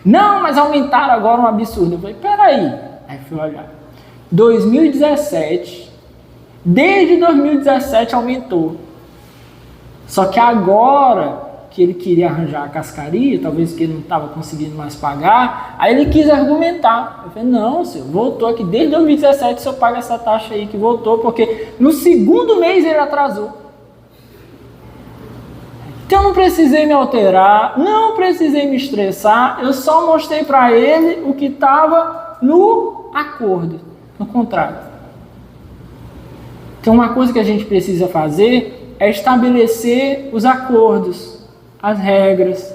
Não, mas aumentaram agora um absurdo. Eu falei, peraí. Aí fui olhar. 2017, desde 2017 aumentou. Só que agora que ele queria arranjar a cascaria, talvez que ele não estava conseguindo mais pagar, aí ele quis argumentar. Eu falei, não, senhor, voltou aqui, desde 2017 o senhor paga essa taxa aí que voltou, porque no segundo mês ele atrasou. Então eu não precisei me alterar, não precisei me estressar, eu só mostrei para ele o que estava no acordo, no contrato. Então uma coisa que a gente precisa fazer é estabelecer os acordos, as regras.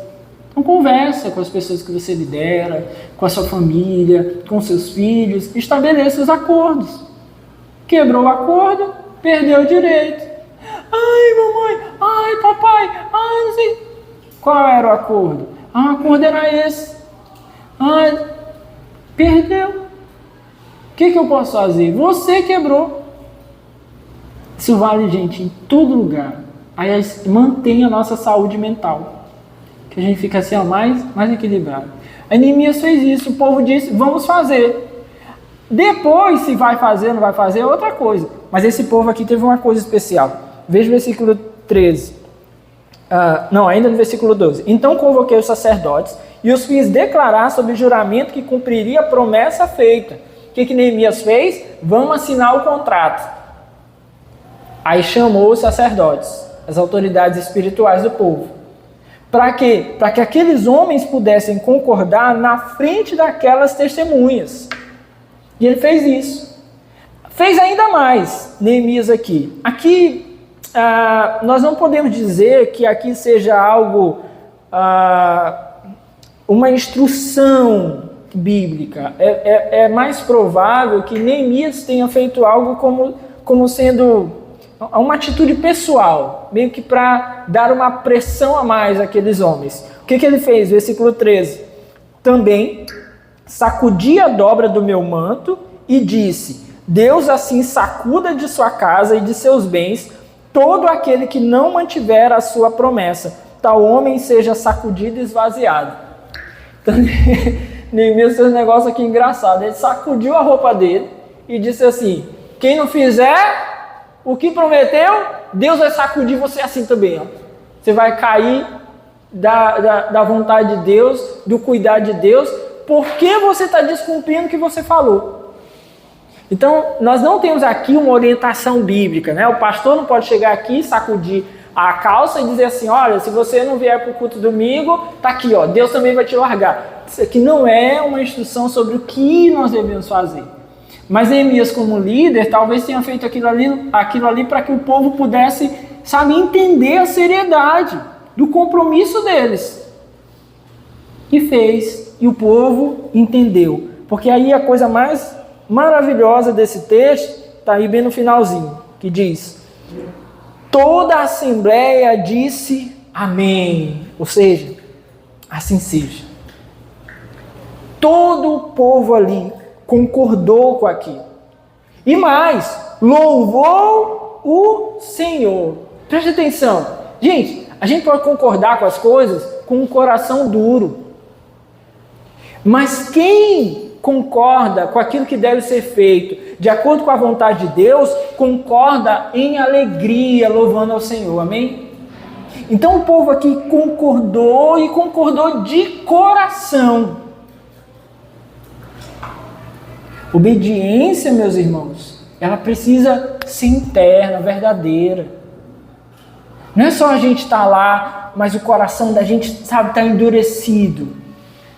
Então conversa com as pessoas que você lidera, com a sua família, com seus filhos, estabeleça os acordos. Quebrou o acordo, perdeu o direito. Ai, mamãe, ai, papai, ai, não sei. Qual era o acordo? Ah, o acordo era esse. Ai, perdeu. O que eu posso fazer? Você quebrou. Isso vale, gente, em todo lugar. Aí mantém a nossa saúde mental. Que a gente fica assim, ó, mais equilibrado. A Neemias fez isso, o povo disse, vamos fazer. Depois, se vai fazer ou não vai fazer, é outra coisa. Mas esse povo aqui teve uma coisa especial. Veja o versículo 13. Ainda no versículo 12. Então convoquei os sacerdotes e os fiz declarar sob juramento que cumpriria a promessa feita. O que Neemias fez? Vamos assinar o contrato. Aí chamou os sacerdotes, as autoridades espirituais do povo. Para quê? Para que aqueles homens pudessem concordar na frente daquelas testemunhas. E ele fez isso. Fez ainda mais, Neemias aqui. Aqui, nós não podemos dizer que aqui seja algo, uma instrução bíblica. É mais provável que Neemias tenha feito algo como sendo uma atitude pessoal, meio que para dar uma pressão a mais àqueles homens. O que ele fez? Versículo 13. Também sacudi a dobra do meu manto e disse, Deus assim sacuda de sua casa e de seus bens todo aquele que não mantiver a sua promessa. Tal homem seja sacudido e esvaziado. Então, Neemias fez um negócio aqui engraçado. Ele sacudiu a roupa dele e disse assim, quem não fizer o que prometeu, Deus vai sacudir você assim também. Ó. Você vai cair da vontade de Deus, do cuidar de Deus, por que você está descumprindo o que você falou? Então, nós não temos aqui uma orientação bíblica, né? O pastor não pode chegar aqui, sacudir a calça e dizer assim, olha, se você não vier para o culto domingo, tá aqui, ó, Deus também vai te largar. Isso aqui não é uma instrução sobre o que nós devemos fazer. Mas Neemias, como líder, talvez tenha feito aquilo ali para que o povo pudesse, sabe, entender a seriedade do compromisso deles. E fez, e o povo entendeu. Porque aí a coisa mais maravilhosa desse texto está aí bem no finalzinho, que diz: toda a assembleia disse amém. Ou seja, assim seja. Todo o povo ali concordou com aquilo. E mais, louvou o Senhor. Preste atenção. Gente, a gente pode concordar com as coisas com um coração duro. Mas quem concorda com aquilo que deve ser feito de acordo com a vontade de Deus, concorda em alegria, louvando ao Senhor. Amém? Então o povo aqui concordou e concordou de coração. Obediência, meus irmãos, ela precisa ser interna, verdadeira. Não é só a gente estar lá, mas o coração da gente, sabe, está endurecido.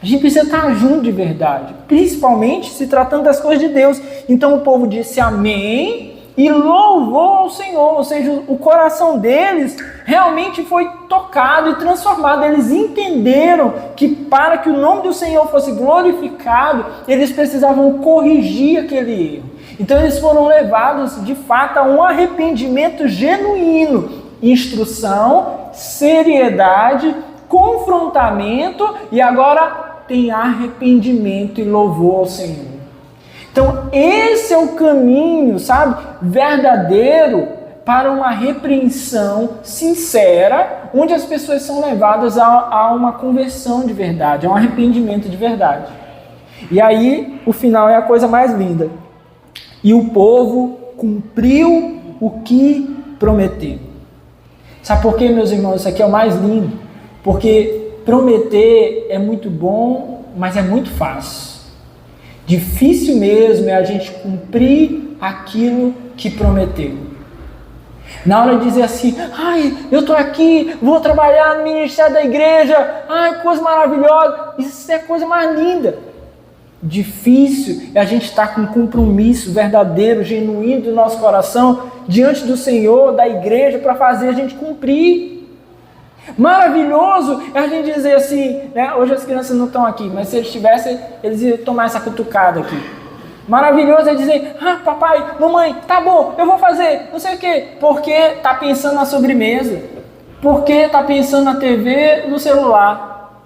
A gente precisa estar junto de verdade, principalmente se tratando das coisas de Deus. Então o povo disse amém e louvou ao Senhor, ou seja, o coração deles realmente foi tocado e transformado. Eles entenderam que para que o nome do Senhor fosse glorificado, eles precisavam corrigir aquele erro. Então eles foram levados de fato a um arrependimento genuíno, instrução, seriedade, confrontamento e agora tem arrependimento e louvor ao Senhor. Então esse é o caminho, sabe, verdadeiro para uma repreensão sincera, onde as pessoas são levadas a uma conversão de verdade, a um arrependimento de verdade. E aí o final é a coisa mais linda. E o povo cumpriu o que prometeu. Sabe por quê, meus irmãos? Isso aqui é o mais lindo. Porque prometer é muito bom, mas é muito fácil. Difícil mesmo é a gente cumprir aquilo que prometeu. Na hora de dizer assim, ai, eu estou aqui, vou trabalhar no ministério da igreja, ai, coisa maravilhosa, isso é a coisa mais linda. Difícil é a gente estar com um compromisso verdadeiro, genuíno do nosso coração, diante do Senhor, da igreja, para fazer a gente cumprir. Maravilhoso é a gente dizer assim, né? Hoje as crianças não estão aqui, mas se eles estivessem, eles iam tomar essa cutucada aqui. Maravilhoso é dizer, papai, mamãe, tá bom, eu vou fazer, não sei o quê, porque está pensando na sobremesa, porque está pensando na TV, no celular.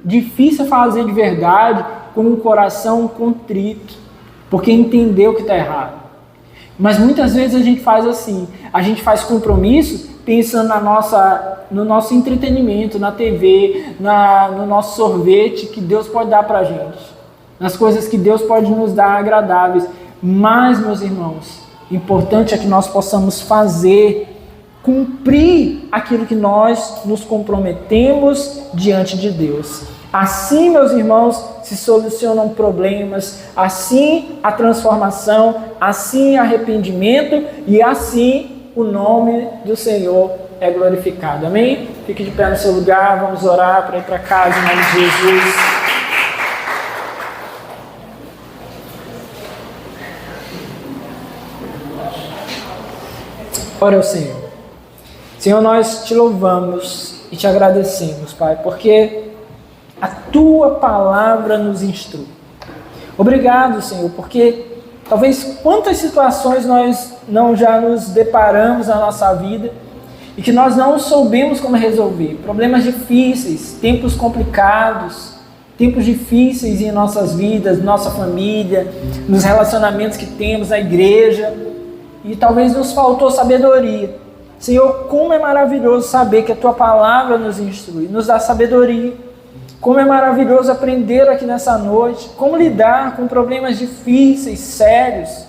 Difícil fazer de verdade, com um coração contrito, porque entendeu que está errado. Mas muitas vezes a gente faz assim, a gente faz compromissos pensando no nosso entretenimento, na TV, no nosso sorvete que Deus pode dar para a gente, nas coisas que Deus pode nos dar agradáveis. Mas, meus irmãos, o importante é que nós possamos fazer, cumprir aquilo que nós nos comprometemos diante de Deus. Assim, meus irmãos, se solucionam problemas, assim a transformação, assim arrependimento e assim o nome do Senhor é glorificado. Amém? Fique de pé no seu lugar, vamos orar para ir para casa em nome de Jesus. Ora ao Senhor. Senhor, nós te louvamos e te agradecemos, Pai, porque a Tua palavra nos instrui. Obrigado, Senhor, porque talvez quantas situações nós não já nos deparamos na nossa vida e que nós não soubemos como resolver. Problemas difíceis, tempos complicados, tempos difíceis em nossas vidas, nossa família, nos relacionamentos que temos na igreja, e talvez nos faltou sabedoria. Senhor, como é maravilhoso saber que a Tua palavra nos instrui, nos dá sabedoria. Como é maravilhoso aprender aqui nessa noite, como lidar com problemas difíceis, sérios.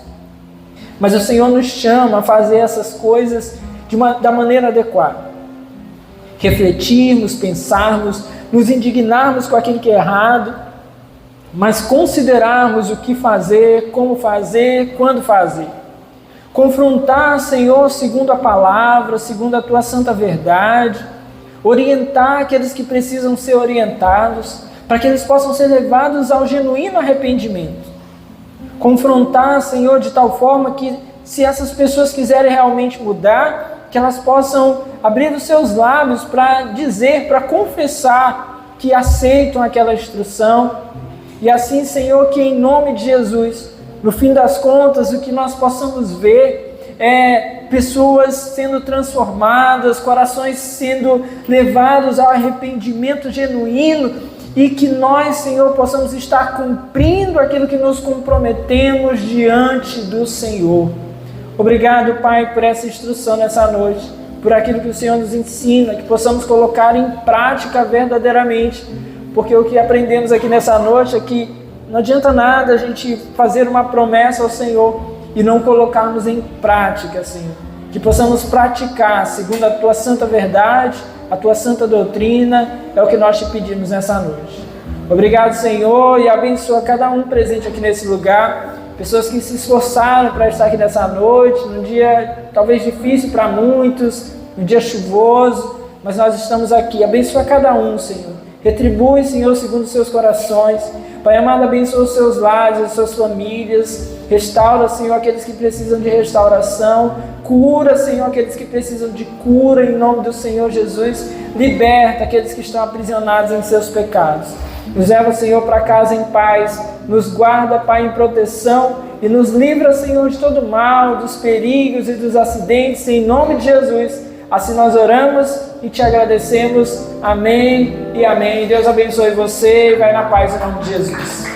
Mas o Senhor nos chama a fazer essas coisas da maneira adequada. refletirmos, pensarmos, nos indignarmos com aquilo que é errado, mas considerarmos o que fazer, como fazer, quando fazer. Confrontar, Senhor, segundo a palavra, segundo a Tua santa verdade, orientar aqueles que precisam ser orientados, para que eles possam ser levados ao genuíno arrependimento. Confrontar, Senhor, de tal forma que, se essas pessoas quiserem realmente mudar, que elas possam abrir os seus lábios para dizer, para confessar que aceitam aquela instrução. E assim, Senhor, que em nome de Jesus, no fim das contas, o que nós possamos ver é pessoas sendo transformadas, corações sendo levados ao arrependimento genuíno, e que nós, Senhor, possamos estar cumprindo aquilo que nos comprometemos diante do Senhor. Obrigado, Pai, por essa instrução nessa noite, por aquilo que o Senhor nos ensina, que possamos colocar em prática verdadeiramente, porque o que aprendemos aqui nessa noite é que não adianta nada a gente fazer uma promessa ao Senhor e não colocarmos em prática, Senhor. Que possamos praticar segundo a Tua santa verdade, a Tua santa doutrina, é o que nós te pedimos nessa noite. Obrigado, Senhor, e abençoa cada um presente aqui nesse lugar, pessoas que se esforçaram para estar aqui nessa noite, num dia talvez difícil para muitos, um dia chuvoso, mas nós estamos aqui. Abençoa cada um, Senhor. Retribui, Senhor, segundo os seus corações. Pai amado, abençoa os seus lares, as suas famílias. Restaura, Senhor, aqueles que precisam de restauração. Cura, Senhor, aqueles que precisam de cura, em nome do Senhor Jesus. Liberta aqueles que estão aprisionados em seus pecados. Nos leva, Senhor, para casa em paz. Nos guarda, Pai, em proteção. E nos livra, Senhor, de todo mal, dos perigos e dos acidentes, em nome de Jesus. Assim nós oramos e te agradecemos. Amém e amém. Deus abençoe você e vai na paz em nome de Jesus.